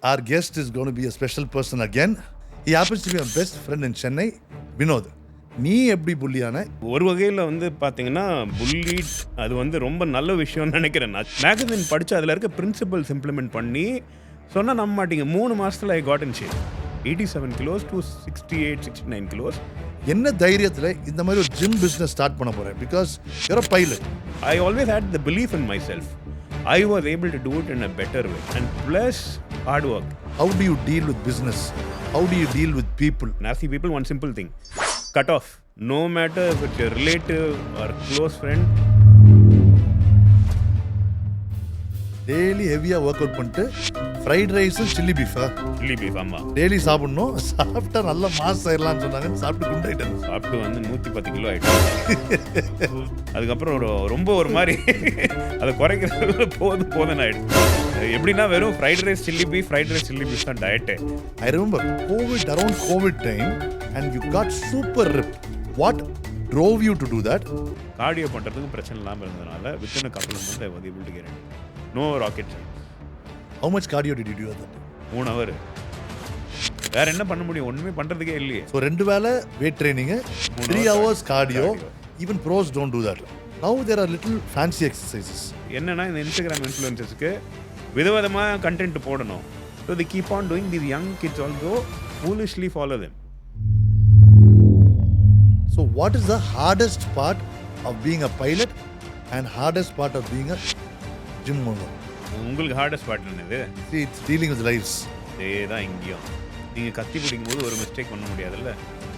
our guest is going to be a special person again. He happens to be my best friend in Chennai, Vinod. நீ எப்படி புள்ளியான? ஒரு வகையில் வந்து பார்த்தீங்கன்னா புல்லீட் அது வந்து ரொம்ப நல்ல விஷயம்னு நினைக்கிறேன். நான் மேகசின் படித்து அதில் இருக்க பிரின்சிபல்ஸ் இம்ப்ளிமெண்ட் பண்ணி சொன்னால் நம்ப மாட்டீங்க 3 மாதத்தில் I got in shape 87 kilos to 68-69 kilos. என்ன தைரியத்தில் இந்த மாதிரி ஒரு ஜிம் பிஸ்னஸ் ஸ்டார்ட் பண்ண போகிறேன்? Because you're a pilot. I always had the belief in myself. I was able to do it in a better way and plus hard work. How do you deal with business? How do you deal with people? Nasty people, one simple thing. Cut off. No matter if it's your relative or close friend. Daily ஹெவியாக work out பண்ணிட்டு fried ரைஸும் chilli FIFA? Chilli beef ஆமாம். Daily சாப்பிட்ணும். சாப்பிட்டா நல்லா mass ஆயிடலாம்னு சொன்னாங்க. சாப்பிட்டு குண்டாயிட்டேன். சாப்பிட்டு வந்து 110 கிலோ ஆகிடும். அதுக்கப்புறம் ரொம்ப ஒரு மாதிரி அதை குறைக்கிறது போதும் ஆகிடுச்சு. எப்படின்னா வெறும் ஃப்ரைட் ரைஸ் சில்லி பீஃப் தான் diet. I remember around COVID time and you got super ripped. What drove you to do that? Cardio பண்ணுறதுக்கு பிரச்சனை இல்லாமல் இருந்ததுனால within a couple of months I was able to get it. No rocket science. How much cardio did you do at that? 3 hour. வேற என்ன பண்ண முடியும்? ஒண்ணுமே பண்றதுக்கே இல்லையே. So 2 வேளை weight training, 3 hours cardio. Even pros don't do that. Now there are little fancy exercises. என்னன்னா இந்த இன்ஸ்டாகிராம் இன்ஃப்ளூயன்சர்ஸ்க்கு விதவிதமா கண்டென்ட் போடணும். So they keep on doing, these young kids also foolishly follow them. So what is the hardest part of being a pilot and hardest part of being a gym owner? உங்களுக்கு hardest part என்னது? See, it's dealing with lives. இதேதான் இங்கேயும். நீங்கள் கத்தி பிடிக்கும்போது ஒரு mistake பண்ண முடியாதுல்ல.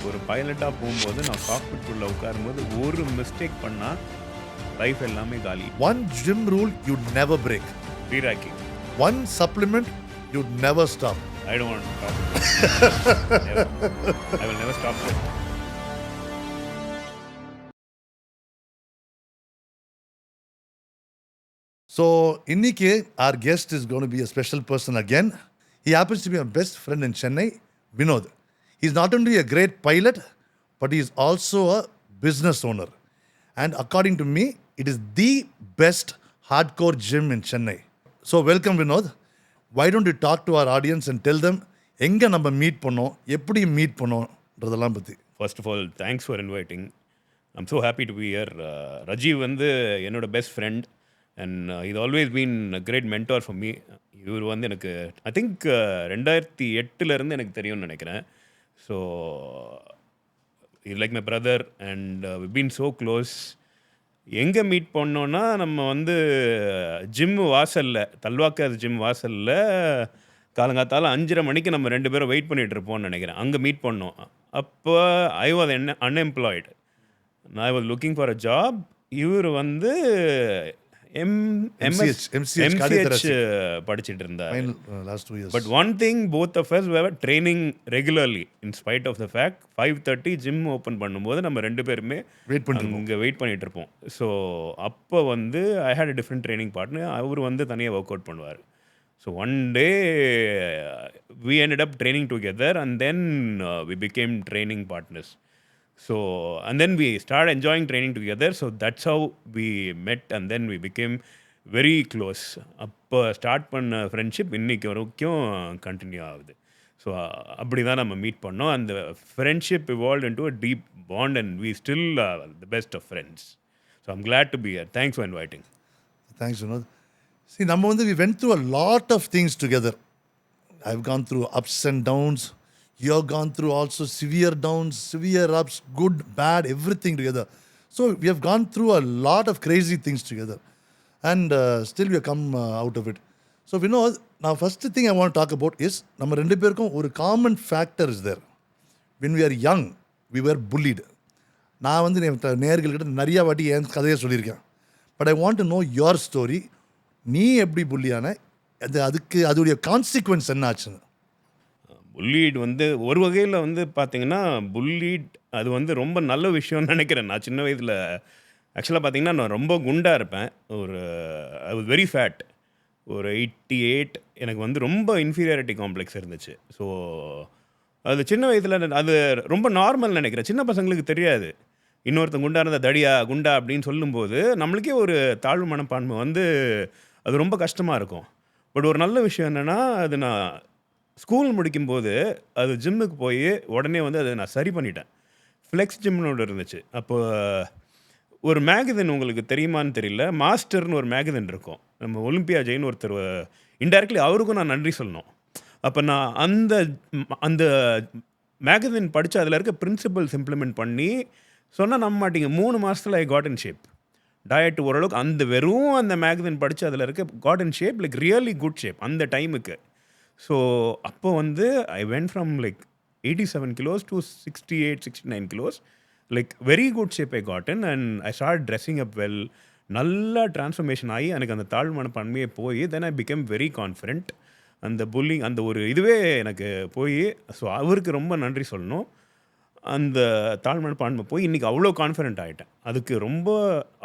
ஒரு பைலட்டாக போகும்போது நான் காக்பிட் உள்ள உட்காரும்போது ஒரு மிஸ்டேக் பண்ணால் லைஃப் எல்லாமே காலி. One gym rule you'd never break. Free racking. One supplement you'd never stop. I don't want to stop. Never. I will never stop that. So, இன்னைக்கு our guest is going to be a special person again. He happens to be my best friend in Chennai, Vinod. He's not only a great pilot, but he is also a business owner. And according to me, it is the best hardcore gym in Chennai. So, welcome Vinod. Why don't you talk to our audience and tell them எங்கே நம்ம meet பண்ணோம், எப்படி meet பண்ணோன்றதெல்லாம் பற்றி. First of all, thanks for inviting. I'm so happy to be here. Rajiv வந்து என்னோட best friend. And இது always been a great mentor for me. இவர் வந்து எனக்கு ஐ திங்க் 2008 எனக்கு தெரியும்னு நினைக்கிறேன். ஸோ இது like my brother and we been so close. எங்கே மீட் பண்ணோன்னா நம்ம வந்து ஜிம் வாசலில், தல்வாக்கர் ஜிம் வாசலில் காலங்காத்தால் 5:30 மணிக்கு நம்ம 2 பேரும் வெயிட் பண்ணிகிட்டு இருப்போம்னு நினைக்கிறேன். அங்கே மீட் பண்ணோம். அப்போ I was unemployed. I was looking for a job. இவர் வந்து MCH படிச்சிட்டு இருந்தார். Last 2 years. But one thing, both of us were training regularly in spite of the fact 5:30 gym open பண்ணும்போது நம்ம 2 பேருமே அங்கே வெயிட் பண்ணிட்டு இருப்போம். ஸோ அப்போ வந்து I had a different training partner. அவர் வந்து தனியாக ஒர்க் அவுட் பண்ணுவார். So one day we ended up training together and then we became training partners. So and then we started enjoying training together. So that's how we met and then we became very close. அப்போ start பண்ண friendship இன்னைக்கு வரைக்கும் continue ஆகுது. So அப்படி தான் நம்ம meet பண்ணோம். அந்த friendship evolved into a deep bond and we still are the best of friends. So I'm glad to be here. Thanks for inviting. Thanks Vinod. See, நம்ம வந்து we went through a lot of things together. I've gone through ups and downs. You have gone through also severe downs, severe ups, good, bad, everything together. So we have gone through a lot of crazy things together. And still we have come out of it. So we know, now first thing I want to talk about is, நம்ம 2 பேருக்கும் ஒரு common factor is there. When we are young, we were bullied. நான் வந்து நேயர்கள்கிட்ட நிறையா வாட்டி என் கதையை சொல்லியிருக்கேன். But I want to know your story. நீ எப்படி புள்ளியான, அதோடைய கான்சிக்வன்ஸ் என்ன ஆச்சுன்னு. புல்லீட் வந்து ஒரு வகையில் வந்து பார்த்திங்கன்னா புல்லீட் அது வந்து ரொம்ப நல்ல விஷயம்னு நினைக்கிறேன். நான் சின்ன வயதில் ஆக்சுவலாக பார்த்திங்கன்னா நான் ரொம்ப குண்டாக இருப்பேன். I was very fat. ஒரு 88. எனக்கு வந்து ரொம்ப இன்ஃபீரியாரிட்டி காம்ப்ளெக்ஸ் இருந்துச்சு. ஸோ அது சின்ன வயதில் அது ரொம்ப நார்மல் நினைக்கிறேன். சின்ன பசங்களுக்கு தெரியாது. இன்னொருத்தன் குண்டா இருந்தால் தடியா குண்டா அப்படின்னு சொல்லும்போது நம்மளுக்கே ஒரு தாழ்வு மனப்பான்மை வந்து அது ரொம்ப கஷ்டமாக இருக்கும். பட் ஒரு நல்ல விஷயம் என்னென்னா, அது நான் ஸ்கூல் முடிக்கும்போது அது ஜிம்முக்கு போய் உடனே வந்து அதை நான் சரி பண்ணிட்டேன். ஃப்ளெக்ஸ் ஜிம்னு ஒன்று இருந்துச்சு. அப்போ ஒரு மேகசின் உங்களுக்கு தெரியுமான்னு தெரியல. மாஸ்டர்னு ஒரு மேகசின் இருக்கும். நம்ம ஒலிம்பியா ஜெயின் ஒருத்தர் இன்டைரக்ட்லி அவருக்கும் நான் நன்றி சொல்லணும். அப்போ நான் அந்த மேகசின் படித்து அதில் இருக்க பிரின்சிபல்ஸ் இம்ப்ளிமெண்ட் பண்ணி சொன்னால் நம்ப மாட்டீங்க 3 மாதத்தில் I got in shape. Diet ஓரளவுக்கு அந்த வெறும் அந்த மேகசின் படித்து அதில் இருக்க got in shape like really good shape அந்த டைமுக்கு. ஸோ அப்போ வந்து I went from like 87 kilos to 68, 69 kilos. Like very good shape I got in and I started dressing up well. நல்லா ட்ரான்ஸ்ஃபர்மேஷன் ஆகி எனக்கு அந்த தாழ்மான பன்மையை போய் தென் ஐ பிகம் வெரி கான்ஃபிடென்ட். அந்த புல்லிங் அந்த ஒரு இதுவே எனக்கு போய் ஸோ அவருக்கு ரொம்ப நன்றி சொல்லணும். அந்த தாழ்மனப்பான்மை போய் இன்றைக்கி அவ்வளோ கான்ஃபிடென்ட் ஆகிட்டேன். அதுக்கு ரொம்ப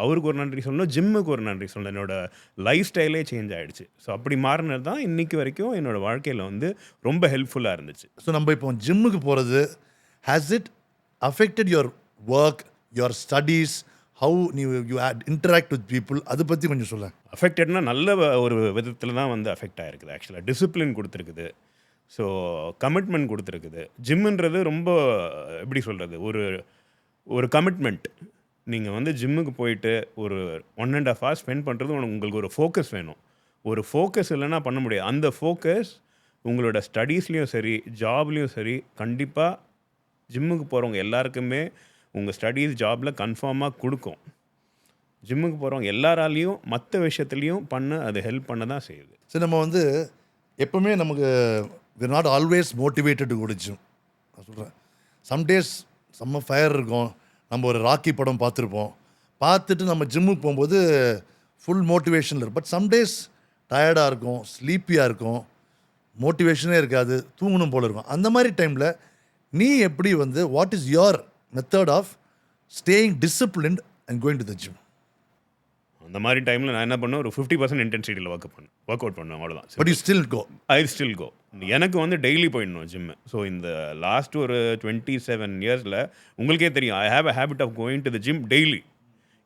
அவருக்கு ஒரு நன்றி சொல்லணும், ஜிம்முக்கு ஒரு நன்றி சொல்லணும். என்னோடய லைஃப் ஸ்டைலே சேஞ்ச் ஆகிடுச்சு. ஸோ அப்படி மாறினது தான் இன்றைக்கி வரைக்கும் என்னோடய வாழ்க்கையில் வந்து ரொம்ப ஹெல்ப்ஃபுல்லாக இருந்துச்சு. ஸோ நம்ம இப்போ ஜிம்முக்கு போகிறது has it affected your work, your studies, how you interact with people, அதை பற்றி கொஞ்சம் சொல்ல. அஃபெக்டட்னா நல்ல ஒரு விதத்தில் தான் வந்து அஃபெக்ட் ஆகிருக்குது. ஆக்சுவலாக டிசிப்ளின் கொடுத்துருக்குது. ஸோ கமிட்மெண்ட் கொடுத்துருக்குது. ஜிம்முன்றது ரொம்ப எப்படி சொல்கிறது, ஒரு கமிட்மெண்ட். நீங்கள் வந்து ஜிம்முக்கு போயிட்டு ஒரு 1.5 hours ஸ்பெண்ட் பண்ணுறது உங்களுக்கு ஒரு ஃபோக்கஸ் வேணும். ஒரு ஃபோக்கஸ் இல்லைன்னா பண்ண முடியாது. அந்த ஃபோக்கஸ் உங்களோட ஸ்டடீஸ்லேயும் சரி ஜாப்லேயும் சரி கண்டிப்பாக ஜிம்முக்கு போகிறவங்க எல்லாருக்குமே உங்கள் ஸ்டடீஸ் ஜாபில் கன்ஃபார்மாக கொடுக்கும். ஜிம்முக்கு போகிறவங்க எல்லாராலையும் மற்ற விஷயத்துலையும் அது ஹெல்ப் பண்ண தான் செய்யுது. சரி, நம்ம வந்து எப்போவுமே நமக்கு we're not always motivated to go to gym. நான் சொல்கிறேன், சம்டேஸ் செம்ம ஃபயர் இருக்கும். நம்ம ஒரு ராக்கி படம் பார்த்துட்டு நம்ம ஜிம்முக்கு போகும்போது ஃபுல் மோட்டிவேஷனில் இருக்கும். பட் சம்டேஸ் டயர்டாக இருக்கும், ஸ்லீப்பியாக இருக்கும், மோட்டிவேஷனே இருக்காது, தூங்கணும் போல் இருக்கும். அந்த மாதிரி டைமில் நீ எப்படி வந்து what is your method of staying disciplined and going to the gym? அந்த மாதிரி டைமில் நான் என்ன பண்ணேன், ஒரு 50% இன்டென்சிட்டியில் ஒர்க் அவுட் பண்ணுவேன், அவ்வளோதான். But you still go? I still go. எனக்கு வந்து டெய்லி போயிடணும் ஜிம்மு. ஸோ இந்த லாஸ்ட் ஒரு 27 இயர்ஸில் உங்களுக்கே தெரியும், I have a habit of going to the gym daily.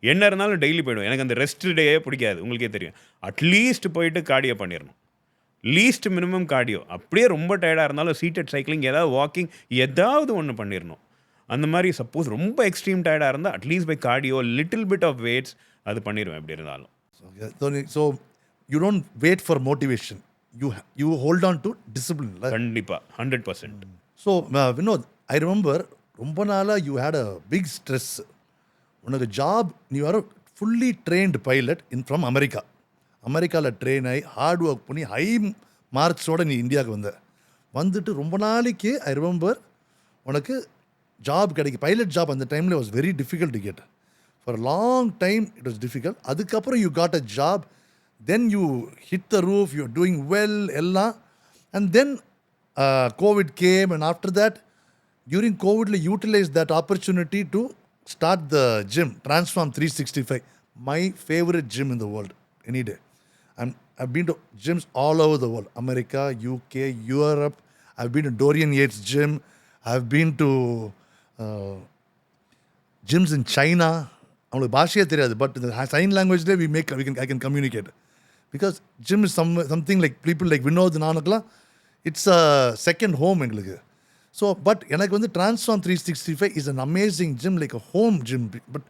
என்ன இருந்தாலும் டெய்லி போயிடுவேன். எனக்கு அந்த ரெஸ்ட் டேயே பிடிக்காது, உங்களுக்கே தெரியும். அட்லீஸ்ட் போயிட்டு கார்டியோ பண்ணிடணும், லீஸ்ட் மினிமம் கார்டியோ. அப்படியே ரொம்ப டயர்டாக இருந்தாலும் சீட்டட் சைக்கிளிங், ஏதாவது வாக்கிங், ஏதாவது ஒன்று பண்ணிடணும். அந்த மாதிரி சப்போஸ் ரொம்ப எக்ஸ்ட்ரீம் டயர்டாக இருந்தால் அட்லீஸ்ட் பை cardio, little bit of weights அது பண்ணிடுவேன் எப்படி இருந்தாலும். So you don't wait for motivation, you hold on to discipline. கண்டிப்பாக 100%. ஸோ வினோத், ஐ ரிமெம்பர் ரொம்ப நாளாக you had a big stress. உனக்கு ஜாப், நீ are fully trained pilot from அமெரிக்காவில் ட்ரெயின் ஆகி ஹார்ட் ஒர்க் பண்ணி ஹை மார்க்ஸோடு நீ இந்தியாவுக்கு வந்துட்டு ரொம்ப நாளைக்கு ஐ ரிமெம்பர் உனக்கு ஜாப் பைலட் ஜாப் அந்த டைமில் was very difficult to get. For long time it was difficult. அதுக்கப்புறம் you got a job, then you hit the roof, you are doing well எல்லாம். And then Covid came and after that during கோவிட்ல utilize that opportunity to start the gym, Transform 365, my favorite gym in the world, any day. I've been to gyms all over the world, America, UK, Europe. I've been to Dorian Yates gym. I've been to gyms in China. அவங்களுக்கு பாஷையே தெரியாது, but இந்த sign லாங்குவேஜ்லேயே I can communicate. Because gym is something like people like Vinod, நானுக்கெல்லாம் it's a second home எங்களுக்கு. So but எனக்கு வந்து Transform 365 is an amazing gym, like a home gym, but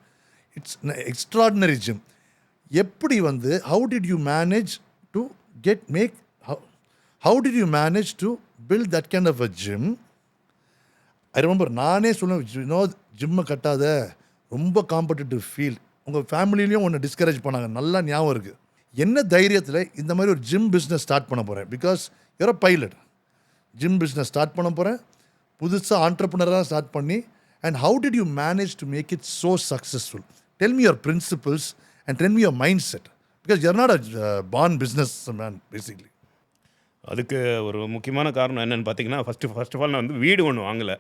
it's extraordinary gym. எப்படி வந்து how did you manage to how did you manage to build that kind of a gym? I remember நானே சொன்னேன், ஜிம்மை கட்டாத, ரொம்ப competitive feel. உங்கள் ஃபேமிலிலையும் ஒன்று discourage பண்ணாங்க, நல்லா ஞாபகம் இருக்குது. என்ன தைரியத்தில் இந்த மாதிரி ஒரு ஜிம் பிஸ்னஸ் ஸ்டார்ட் பண்ண போகிறேன்? Because you're a pilot. Gym business start பண்ண போகிறேன், புதுசாக ஆண்டர்ப்ரனராக ஸ்டார்ட் பண்ணி. And how did you manage to make it so successful? Tell me your principles and tell me your mindset, because you're not a born businessman basically. அதுக்கு ஒரு முக்கியமான காரணம் என்னென்னு பார்த்தீங்கன்னா, ஃபஸ்ட் ஆஃப் ஆல் நான் வந்து வீடு ஒன்று வாங்கலை.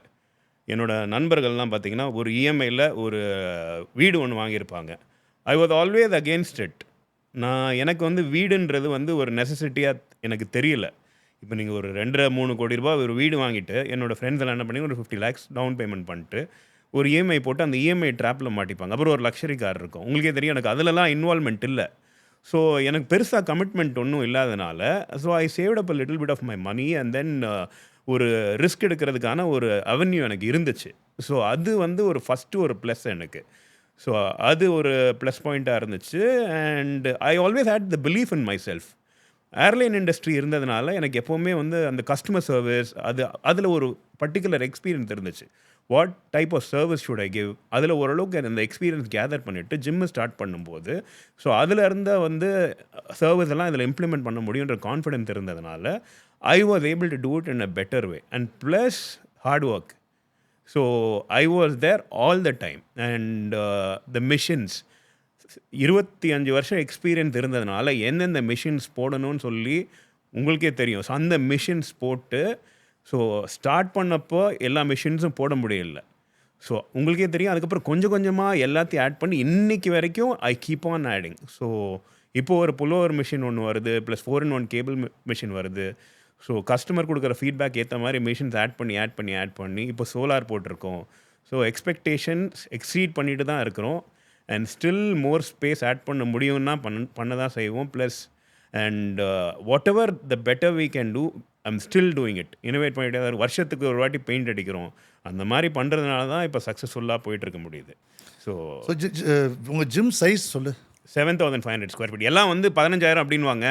என்னோடய நண்பர்கள்லாம் பார்த்தீங்கன்னா ஒரு இஎம்ஐயில் ஒரு வீடு ஒன்று வாங்கியிருப்பாங்க. I was always against it. எனக்கு வந்து வீடுன்றது வந்து ஒரு நெசசிட்டியாக எனக்கு தெரியல. இப்போ நீங்கள் ஒரு 2-3 கோடி ரூபா ஒரு வீடு வாங்கிட்டு, என்னோடய ஃப்ரெண்ட்ஸ் எல்லாம் என்ன பண்ணி ஒரு 50 lakhs டவுன் பேமெண்ட் பண்ணிட்டு ஒரு இஎம்ஐ போட்டு அந்த இஎம்ஐ ட்ராப்பில் மாட்டிப்பாங்க. அப்புறம் ஒரு லக்ஸரி கார் இருக்கும், உங்களுக்கே தெரியும். எனக்கு அதிலலாம் இன்வால்மெண்ட் இல்லை. ஸோ எனக்கு பெருசாக கமிட்மெண்ட் ஒன்றும் இல்லாதனால so I saved up a little bit of my money and then ஒரு ரிஸ்க் எடுக்கிறதுக்கான ஒரு அவென்யூ எனக்கு இருந்துச்சு. ஸோ அது வந்து ஒரு ஃபஸ்ட்டு ஒரு ப்ளஸ் எனக்கு. ஸோ அது ஒரு ப்ளஸ் பாயிண்ட்டாக இருந்துச்சு. And I always had the belief in myself. Airline industry இருந்ததுனால எனக்கு எப்போவுமே வந்து அந்த கஸ்டமர் சர்வீஸ் அதில் ஒரு பர்டிகுலர் எக்ஸ்பீரியன்ஸ் இருந்துச்சு. What type of service should I give, அதில் ஓரளவுக்கு அந்த எக்ஸ்பீரியன்ஸ் கேதர் பண்ணிவிட்டு ஜிம்மு ஸ்டார்ட் பண்ணும்போது ஸோ அதில் இருந்த வந்து சர்வீஸ் எல்லாம் இதில் இம்ப்ளிமெண்ட் பண்ண முடியுன்ற கான்ஃபிடென்ஸ் இருந்ததுனால I was able to do it in a better way and plus hard work. So I was there all the time and the machines 25 வருஷம் எக்ஸ்பீரியன்ஸ் இருந்ததுனால எந்தெந்த மிஷின்ஸ் போடணும்னு சொல்லி உங்களுக்கே தெரியும். ஸோ அந்த மிஷின்ஸ் போட்டு ஸோ ஸ்டார்ட் பண்ணப்போ எல்லா மிஷின்ஸும் போட முடியல. ஸோ உங்களுக்கே தெரியும். அதுக்கப்புறம் கொஞ்சம் கொஞ்சமாக எல்லாத்தையும் ஆட் பண்ணி இன்றைக்கி வரைக்கும் I keep on adding. So இப்போது ஒரு புல்லோவர் மிஷின் ஒன்று வருது, ப்ளஸ் 4-in-1 கேபிள் மிஷின் வருது. ஸோ கஸ்டமர் கொடுக்குற ஃபீட்பேக் ஏற்ற மாதிரி மிஷின்ஸ் ஆட் பண்ணி இப்போ சோலார் போட்டிருக்கோம். ஸோ எக்ஸ்பெக்டேஷன்ஸ் எக்ஸீட் பண்ணிட்டு தான் இருக்கிறோம். And still more space add பண்ண முடியும்னா பண்ண தான் செய்வோம். Plus and whatever the better we can do I'm still doing it. Innovate பண்ணிகிட்டே தான் வருஷத்துக்கு ஒரு வாட்டி பெயிண்ட் அடிக்கிறோம். அந்த மாதிரி பண்ணுறதுனால தான் இப்போ சக்ஸஸ்ஃபுல்லாக போயிட்டுருக்க முடியுது. ஸோ உங்கள் ஜிம் சைஸ் சொல்லு. 7,500 ஸ்கொயர் ஃபீட். எல்லாம் வந்து 15,000 அப்படின்வாங்க.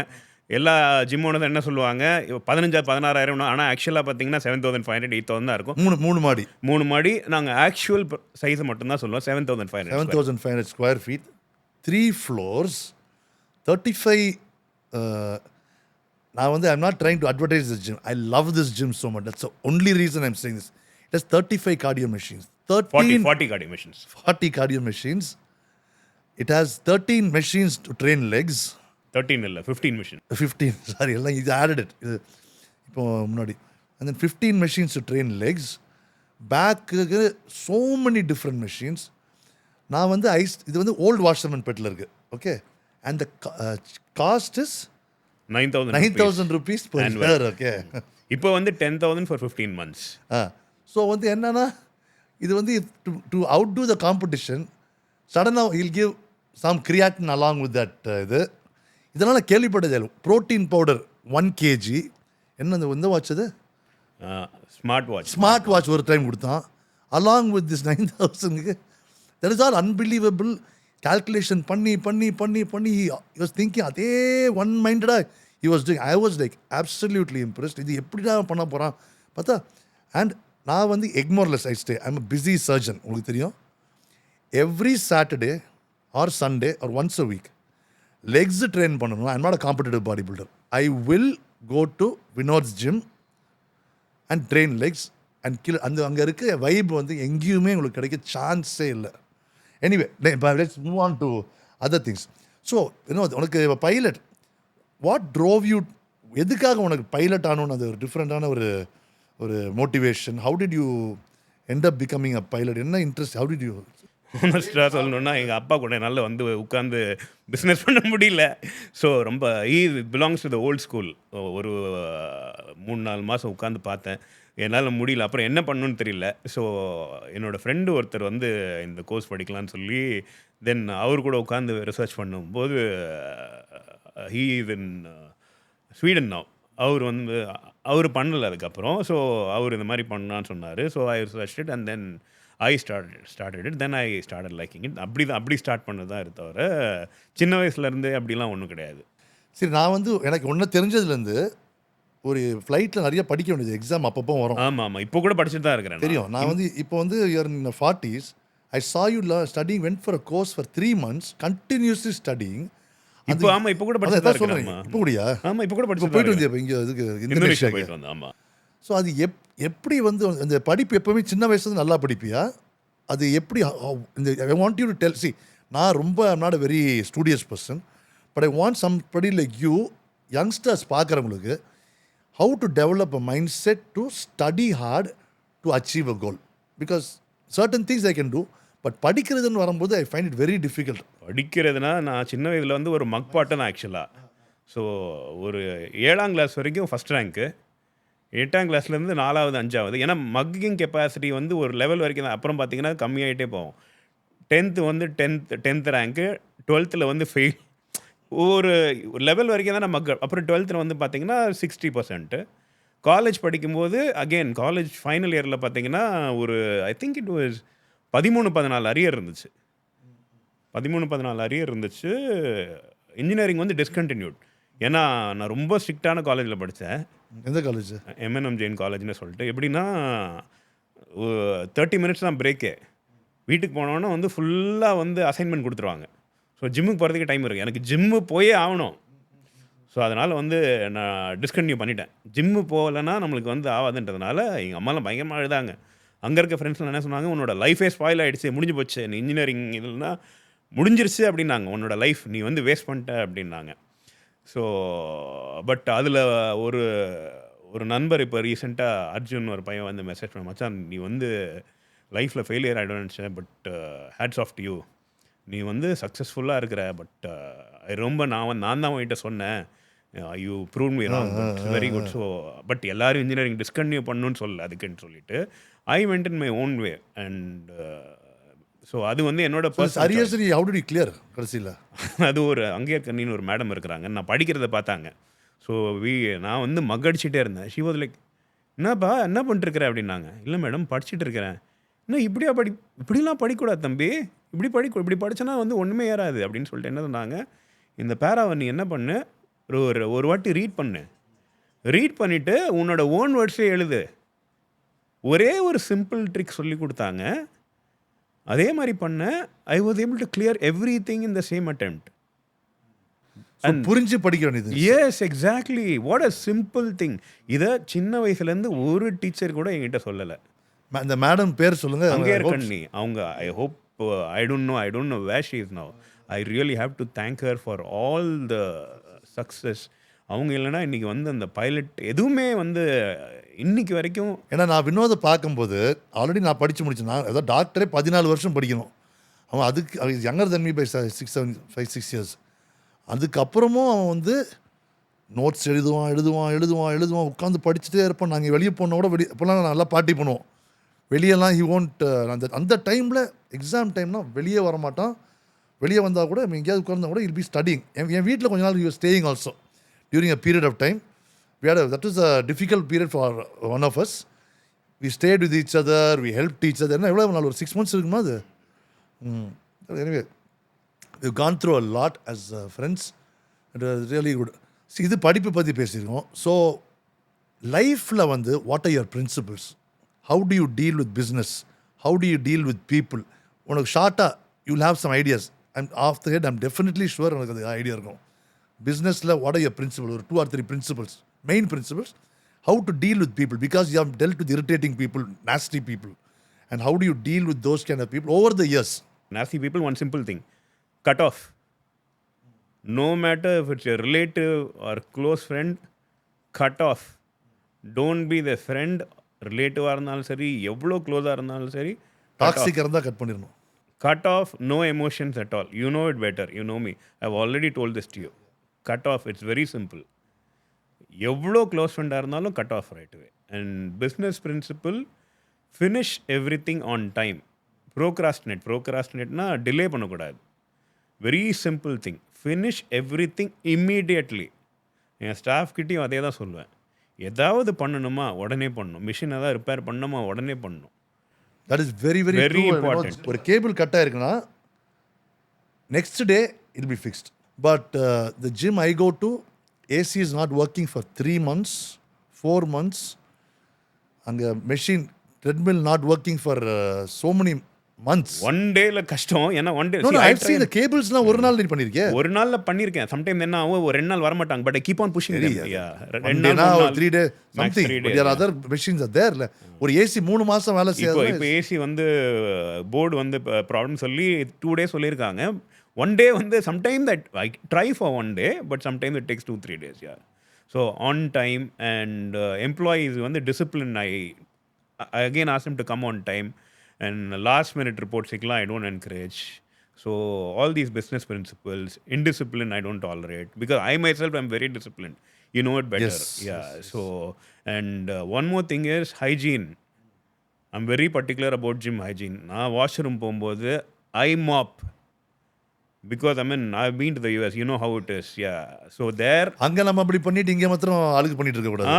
எல்லா ஜிம்மோனதும் என்ன சொல்லுவாங்க 16,000. ஆனால் ஆக்சுவலாக பார்த்தீங்கன்னா 7,500 8,000 தான் இருக்கும். 3 மாடி. நாங்கள் ஆக்சுவல் சைஸை மட்டும்தான் சொல்லுவோம். 7,500 ஸ்கொயர் ஃபீட், 3 floors, 35. நான் வந்து I'm not trying to advertise this gym. I love this gym so much. That's the only reason I'm saying this. It has 35 cardio machines. 40 cardio machines. 40 cardio machines. It has 13 machines to train legs. 13 இல்லை 15 machine. 15, sorry, எல்லாம் இது added it இது இப்போ முன்னாடி. And then 15 machines to train legs. பேக்குக்கு so many different machines. நான் வந்து இது வந்து ஓல்டு வாஷர்மன் பெட்டில் இருக்குது. Okay. And the cost is 9,000 rupees per year. Okay. இப்போ வந்து 10,000 for 15 months. ஸோ வந்து என்னன்னா இது வந்து to outdo the competition சடனாக he'll give some creatine along with that இதனால் கேள்விப்பட்டது. Protein powder 1 kg. என்ன இந்த வாட்ச் அது ஸ்மார்ட் வாட்ச் ஒரு டைம் கொடுத்தான் along with this 9,000. That is all unbelievable. Calculation பண்ணி வாஸ் திங்கிங் அதே ஒன் மைண்டடாக he was doing. I was like absolutely impressed. இது எப்படிடா பண்ண போகிறான் பார்த்தா. அண்ட் நான் வந்து எக்மோர்லெஸ் I stay. I'm a busy surgeon. உங்களுக்கு தெரியும். Every Saturday or Sunday or once a week legs train பண்ணணும். I'm not a competitive body builder. I will go to Vinod's gym and train legs and அங்கே இருக்க vibe வந்து எங்கேயுமே உங்களுக்கு கிடைக்க சான்ஸே இல்லை. Anyway let's move on to other things. So Vinod, உனக்கு பைலட் வாட் ட்ரோவ் யூ, எதுக்காக உனக்கு பைலட் ஆகணும்னு அது ஒரு டிஃப்ரெண்ட்டான ஒரு motivation. How did you end up becoming a pilot? என்ன இன்ட்ரெஸ்ட்? How did you? ஹானஸ்ட்டாக சொல்லணுன்னா எங்கள் அப்பா கூட என்னால் வந்து உட்காந்து பிஸ்னஸ் பண்ண முடியல. ஸோ ரொம்ப belongs to the old school. ஒரு 3-4 மாதம் உட்காந்து பார்த்தேன், என்னால் முடியல. அப்புறம் என்ன பண்ணணுன்னு தெரியல. ஸோ என்னோடய ஃப்ரெண்டு ஒருத்தர் வந்து இந்த கோர்ஸ் படிக்கலான்னு சொல்லி தென் அவர் கூட உட்காந்து ரிசர்ச் பண்ணும்போது he is in Sweden now. அவர் பண்ணலை அதுக்கப்புறம். ஸோ அவர் இந்த மாதிரி பண்ணான்னு சொன்னார். So I research it and then I started it. Then I started liking it. அப்படி ஸ்டார்ட் பண்ணது தான் தவிர சின்ன வயசுலேருந்து அப்படிலாம் ஒன்றும் கிடையாது. சரி, நான் வந்து எனக்கு ஒன்று தெரிஞ்சதுலேருந்து ஒரு ஃப்ளைட்டில் நிறைய படிக்க வேண்டியது எக்ஸாம் அப்பப்போ வரும். ஆமாம், இப்போ கூட படிச்சுட்டு தான் இருக்கிறேன். தெரியும். நான் வந்து இப்போ வந்து you're in 40s. I saw you studying, went for a course for 3 months, continuously studying. இப்போ இப்போ கூட படிச்சுட்டு தான் இருக்கிறேன். இப்போ கூடயா? ஆமாம், இப்போ கூட படிச்சுட்டு போயிட்டு வந்தியா? இப்போ இங்கே இதுக்கு இந்தோனேஷியா போயிட்டு வந்தேன். ஆமாம். ஸோ அது எப்படி வந்து அந்த படிப்பு எப்போவுமே சின்ன வயசுல நல்லா படிப்பியா? அது எப்படி இந்த I want you to tell. See, நான் ரொம்ப I'm not a very studious person, but I want somebody like you youngsters பார்க்குறவங்களுக்கு how to develop a mind set to study hard to achieve a goal. Because certain things I can do, but படிக்கிறதுன்னு வரும்போது I find it very difficult. படிக்கிறதுனா நான் சின்ன வயதில் வந்து ஒரு மக்பாட்டன் ஆக்சுவலாக. ஸோ ஒரு 7ஆம் கிளாஸ் வரைக்கும் ஃபஸ்ட் ரேங்க்கு, 8ஆம் கிளாஸ்லேருந்து 4வது 5வது. ஏன்னா மக்கிங் கெப்பாசிட்டி வந்து ஒரு லெவல் வரைக்கும் தான். அப்புறம் பார்த்தீங்கன்னா கம்மியாகிட்டே போகும். 10th வந்து 10th ரேங்க்கு, 12th வந்து ஃபெயில். ஒரு லெவல் வரைக்கும் தான் நம்ம அப்புறம் 12th வந்து பார்த்தீங்கன்னா 60%. காலேஜ் படிக்கும்போது அகெயின் காலேஜ் ஃபைனல் இயரில் பார்த்தீங்கன்னா ஒரு ஐ திங்க் இட் வாஸ் 13-14 அரியர் இருந்துச்சு. 13-14 அரியர் இருந்துச்சு. இன்ஜினியரிங் வந்து டிஸ்கண்டினியூட். ஏன்னா நான் ரொம்ப ஸ்ட்ரிக்டான காலேஜில் படித்தேன். எந்த காலேஜ்? எம்என்எம் ஜெயின் காலேஜ்னு சொல்லிட்டு. எப்படின்னா 30 மினிட்ஸ் தான் பிரேக்கே. வீட்டுக்கு போனோன்னா வந்து ஃபுல்லாக வந்து அசைன்மெண்ட் கொடுத்துருவாங்க. ஸோ ஜிம்முக்கு போகிறதுக்கு டைம் இருக்குது. எனக்கு ஜிம்மு போயே ஆகணும். ஸோ அதனால் வந்து நான் டிஸ்கண்டினியூ பண்ணிட்டேன். ஜிம்மு போகலைன்னா நம்மளுக்கு வந்து ஆகாதுன்றதுனால எங்கள் அம்மாலாம் பயங்கரமாக அழுதாங்க. அங்கே இருக்க ஃப்ரெண்ட்ஸ்லாம் என்ன சொன்னாங்க, உன்னோட லைஃபே ஸ்பாயில் ஆகிடுச்சு, முடிஞ்சு போச்சு, நீ இன்ஜினியரிங் இதுலனா முடிஞ்சிருச்சு அப்படின்னாங்க, உன்னோட லைஃப் நீ வந்து வேஸ்ட் பண்ணிட்ட அப்படின்னாங்க. ஸோ பட் அதில் ஒரு ஒரு நண்பர் இப்போ ரீசெண்டாக அர்ஜுன் ஒரு பையன் வந்து மெசேஜ் பண்ண, மச்சான் நீ வந்து லைஃப்பில் ஃபெயிலியர் ஆகிடும்னு நினச்சேன், but hats off to you, நீ வந்து சக்ஸஸ்ஃபுல்லாக இருக்கிற, பட் ரொம்ப நான் தான் உன்கிட்ட சொன்னேன், you prove me wrong, but very good. So but எல்லாரும் இன்ஜினியரிங் டிஸ்கண்டினியூ பண்ணணும்னு சொல்லல அதுக்குன்னு சொல்லிட்டு I went in my own way. And so அது வந்து என்னோட கடைசியில் அது ஒரு அங்கேயே கண்ணின்னு ஒரு மேடம் இருக்கிறாங்க, நான் படிக்கிறத பார்த்தாங்க. ஸோ நான் வந்து மகடிச்சிட்டே இருந்தேன். ஷி வாஸ் லைக், என்னப்பா என்ன பண்ணிட்டுருக்கிற அப்படின்னாங்க. இல்லை மேடம் படிச்சுட்டு இருக்கிறேன். இன்னும் இப்படிலாம் படிக்கூடாது தம்பி, இப்படி படித்தனா வந்து ஒன்றுமே ஏறாது அப்படின்னு சொல்லிட்டு என்ன சொன்னாங்க, இந்த பேராவை நீ என்ன பண்ணு, ஒரு வாட்டி ரீட் பண்ணிவிட்டு உன்னோட ஓன் வேர்ட்ஸே எழுது. ஒரே ஒரு சிம்பிள் ட்ரிக் சொல்லி கொடுத்தாங்க, அதே மாதிரி பண்ண. ஐ was able to clear every thing in the same attempt. புரிஞ்சு படிக்க வேண்டியது. Yes exactly, what a simple thing. இதை சின்ன வயசுலேருந்து ஒரு டீச்சர் கூட என்கிட்ட சொல்லலை. அந்த மேடம் பேர் சொல்லுங்க. அங்கே இருக்கண்ணி அவங்க. I hope I don't know where she is now. I really have to thank her for all the success. அவங்க இல்லைனா இன்றைக்கி வந்து அந்த பைலட் எதுவுமே வந்து இன்னைக்கு வரைக்கும். ஏன்னா நான் வினோதை பார்க்கும்போது ஆல்ரெடி நான் படித்து முடிச்சேன். நான் ஏதோ டாக்டரே 14 வருஷம் படிக்கணும். அவன் அதுக்கு younger than me by 5-6 years. அதுக்கப்புறமும் அவன் வந்து நோட்ஸ் எழுதுவான் உட்காந்து படிச்சுட்டே இருப்பான். நாங்கள் வெளியே போனோட இப்போலாம் நல்லா பார்ட்டி பண்ணுவோம். வெளியெல்லாம் ஹி ஓன்ட் அந்த டைமில் எக்ஸாம் டைம்னா வெளியே வரமாட்டான். வெளியே வந்தால் கூட எங்கேயாவது உட்கார்ந்தா கூட இல் பி ஸ்டடிங். என் வீட்டில் கொஞ்ச நாள் he was staying also during a period of time. That was a difficult period for one of us. We stayed with each other, we helped each other. என்ன எவ்வளோ நாள், ஒரு 6 months இருக்குமா அது? Anyway, we've gone through a lot as friends. It was really good. See, இது படிப்பு பற்றி பேசியிருக்கோம். ஸோ லைஃப்பில் வந்து what are your principles? How do you deal with business? How do you deal with people? உனக்கு ஷார்ட்டாக you'll have some ideas. I'm off the head, I'm definitely sure உனக்கு அது ஐடியா இருக்கும். பிஸ்னஸில் வாட் ஆர் யுவர் பிரின்சிபல்? ஒரு 2 or 3 principles, main principles. How to deal with people, because you have dealt with irritating people, nasty people. And how do you deal with those kind of people over the years? Nasty people, one simple thing, cut off. No matter if it's a relative or close friend, cut off. Don't be the friend. ரிலேட்டிவாக இருந்தாலும் சரி, எவ்வளோ க்ளோஸாக இருந்தாலும் சரி, டாக்ஸிக்காக இருந்தால் cut பண்ணிடணும். Cut off, no emotions at all. You know it better, you know me, I have already told this to you. Cut off, it's very simple. எவ்வளோ close ஃப்ரெண்டாக இருந்தாலும் cut off right way. And business principle, finish every thing on time. ப்ரோக்ராஸ்டினேட்னா delay பண்ணக்கூடாது. Very simple thing, finish every thing immediately. என் ஸ்டாஃப்கிட்டையும் அதே தான் சொல்லுவேன். ஏதாவது பண்ணணுமா உடனே பண்ணணும். மிஷின் ஏதாவது ரிப்பேர் பண்ணணுமா உடனே பண்ணணும். That is very very very important. ஒரு கேபிள் கட் ஆயிருக்குன்னா next day it be fixed. But the gym I go to, AC is not working for 3 months, 4 months. அங்கே machine treadmill not working for so many months. One டேல கஷ்டம். ஏன்னா one day இந்த கேபிள்ஸ்லாம் ஒரு நாள் நீ பண்ணிருக்கேன். ஒரு நாள்ல பண்ணிருக்கேன். சம்டைம் என்ன ஆகும், ஒரு 2 நாள் வர மாட்டாங்க. But I keep on pushing them. 2 நாள் 3 டே something. But there are other machines are there. ஒரு ஏசி 3 மாசம் வேலை செய்யாது. இப்போ ஏசி வந்து போர்டு வந்து ப்ராப்ளம் சொல்லி 2 டேஸ் சொல்லியிருக்காங்க. ஒன் டே வந்து sometime that I try for one day, but sometime it takes 2-3 days. So on time and employees வந்து discipline. I again ask them to come on time. And last minute reports I don't encourage. So all these business principles, indiscipline I don't tolerate, because I myself am very disciplined. You know it better. Yes. So and one more thing is hygiene. I'm very particular about gym hygiene. Na washroom போகும்போது I mop. Because I mean, I've been to the US, you know how it is. Yeah. So there, அங்க நம்ம அப்படி பண்ணிட்டு இங்க மாத்திரம் ஆளுக்கு பண்ணிட்டு இருக்க கூடாது.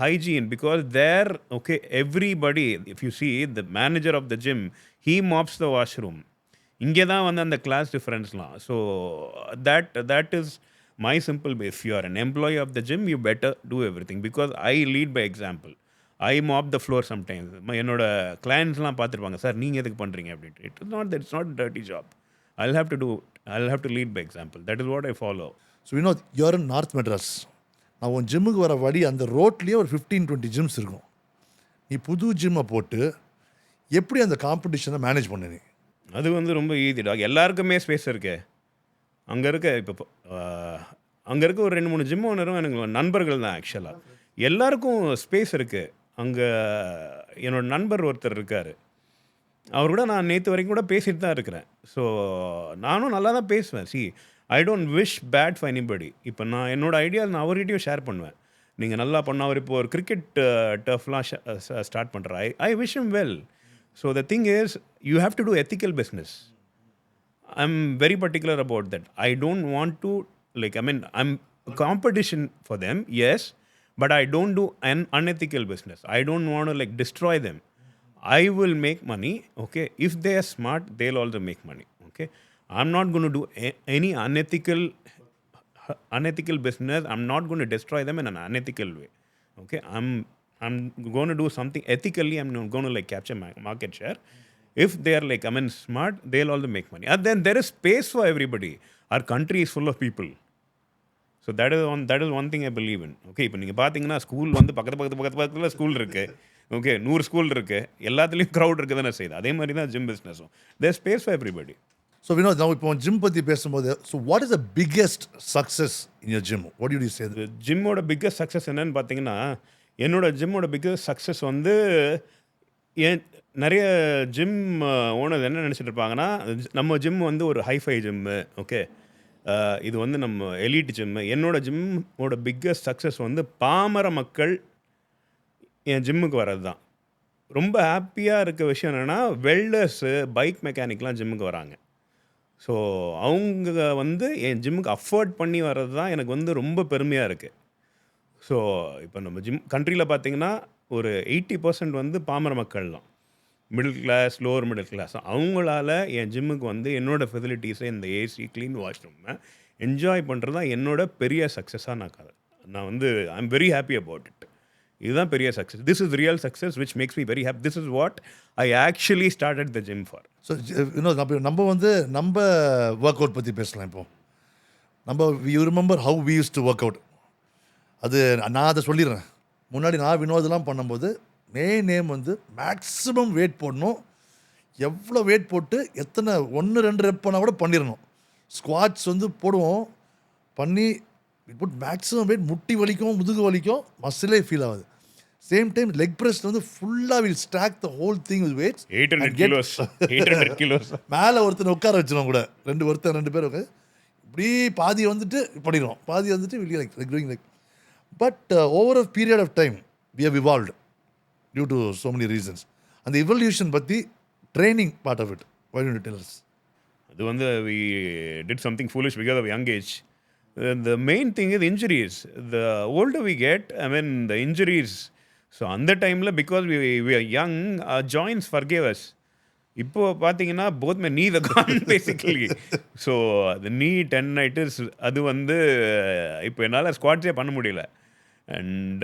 hygiene, because there, okay, everybody, if you see the manager of the gym, he mops the washroom. இங்கே தான் வந்து அந்த கிளாஸ் டிஃப்ரென்ஸ்லாம். So that is my simple way. If you are an employee of the gym, you better do everything, because I lead by example. I mop the floor sometimes. என்னோட கிளைண்ட்ஸ்லாம் பார்த்துருப்பாங்க, sir நீங்கள் எதுக்கு பண்ணுறீங்க அப்படின்ட்டு. It's not a dirty job. I'll have to lead by example. That is what I follow. So Vinod, you're in north Madras. நான் உன் ஜிம்முக்கு வர வழி அந்த ரோட்லேயே ஒரு 15-20 ஜிம்ஸ் இருக்கும். நீ புது ஜிம்மை போட்டு எப்படி அந்த காம்படிஷனை மேனேஜ் பண்ண நீ? அது வந்து ரொம்ப ஈஸி டாக். எல்லாருக்குமே ஸ்பேஸ் இருக்கு. அங்கே இருக்க ஒரு 2-3 ஜிம் ஓனரும் எனக்கு நண்பர்கள் தான் ஆக்சுவலாக. எல்லாருக்கும் ஸ்பேஸ் இருக்குது. அங்கே என்னோட நண்பர் ஒருத்தர் இருக்கார். அவர் கூட நான் நேற்று வரைக்கும் கூட பேசிட்டு தான் இருக்கிறேன். ஸோ நானும் நல்லா தான் பேசுவேன். I don't wish bad for anybody. இப்போ நான் என்னோடய ஐடியா நான் அவர்கிட்டையும் ஷேர் பண்ணுவேன். நீங்கள் நல்லா பண்ண, அவர் இப்போ ஒரு கிரிக்கெட் டஃப்லாம் ஸ்டார்ட் பண்ணுறாரு. I wish him well. So the thing is, you have to do ethical business. I'm very particular about that. I don't want to, I'm competition for them, yes, but I don't do an unethical business. I don't want to destroy them. I will make money, okay? If they are smart, they'll also make money, okay? I'm not going to do any unethical business. I'm not going to destroy them in an unethical way, okay? I'm going to do something ethically. I'm not going to capture my market share. If they are smart, they'll also make money. And then there is space for everybody. Our country is full of people. So that is one thing I believe in. Okay, இப்போ நீங்கள் பார்த்தீங்கன்னா school வந்து பக்கத்தில் school இருக்குது. Okay, 100 school இருக்குது. எல்லாத்துலேயும் crowd இருக்குது தானே செய்யுது. அதே மாதிரி தான் ஜிம் பிஸ்னஸும். There space for everybody. So Vinod, நான் இப்போ ஜிம் பற்றி பேசும்போது, so what is the biggest success in your gym? What you say? ஜிம்மோட பிக்கெஸ்ட் சக்ஸஸ் என்னன்னு பார்த்தீங்கன்னா, என்னோட ஜிம்மோட பிக்கஸ்ட் சக்ஸஸ் வந்து நிறைய ஜிம் ஓனர் என்ன நினச்சிட்டு இருப்பாங்கன்னா, நம்ம ஜிம் வந்து ஒரு ஹைஃபை ஜிம்மு, ஓகே, இது வந்து நம்ம எலிட் ஜிம்மு. என்னோட ஜிம்மோட பிக்கஸ்ட் சக்ஸஸ் வந்து பாமர மக்கள் என் ஜிம்முக்கு வர்றது தான். ரொம்ப ஹாப்பியாக இருக்க விஷயம் என்னென்னா, வெல்டர்ஸு, பைக் மெக்கானிக்லாம் ஜிம்முக்கு வராங்க. ஸோ அவங்க வந்து என் ஜிம்முக்கு அஃபோர்ட் பண்ணி வர்றது தான் எனக்கு வந்து ரொம்ப பெருமையாக இருக்குது. ஸோ இப்போ நம்ம ஜிம் கண்ட்ரியில் பார்த்தீங்கன்னா ஒரு 80% வந்து பாமர மக்கள் தான், middle class, lower middle class. அவங்களால என் ஜிம்முக்கு வந்து என்னோடய ஃபெசிலிட்டிஸை, இந்த ஏசி, க்ளீன் வாஷ்ரூமை என்ஜாய் பண்ணுறது தான் என்னோட பெரிய சக்ஸஸாக நான் வந்து I am very happy about it. இதுதான் பெரிய success. This is real success which makes me very happy. This is what I actually started the gym for. So நம்ம வந்து நம்ம ஒர்க் அவுட் பற்றி பேசலாம். இப்போது நம்ம you remember how we use to work out. அது நான் அதை சொல்லிடுறேன். முன்னாடி நான் வினோதெல்லாம் பண்ணும்போது நேம் வந்து மேக்ஸிமம் வெயிட் போடணும். எவ்வளோ வெயிட் போட்டு எத்தனை 1-2 ரெப் பண்ணால் கூட பண்ணிடணும். ஸ்குவாட்ஸ் வந்து போடுவோம், பண்ணி புட் மேக்ஸிமம் வெயிட், முட்டி வலிக்கும், முதுகு வலிக்கும், மசிலே ஃபீல் ஆகுது. சேம் டைம் லெக் ப்ரெஸ் வந்து ஃபுல்லாக will stack the whole thing with weights. 800 kilos மேலே ஒருத்தனை உட்கார வச்சிடும் கூட, 2 பேர் உட்காந்து இப்படி பாதி வந்துட்டு பண்ணிடுவோம், பாதி வந்துட்டு வெளியே doing like. But over a period of time, we have evolved due to so many reasons. And the evolution, but the training part of it, why don't you tell us? அது வந்து we did something foolish because of young age. The main thing is injuries. The older we get, I mean, the injuries. So அந்த டைமில் because we are young, our joints forgave us. இப்போ பார்த்தீங்கன்னா both my knees are gone basically. So the knee tendinitis அது வந்து இப்போ என்னால் ஸ்குவாட்ஸே பண்ண முடியல. And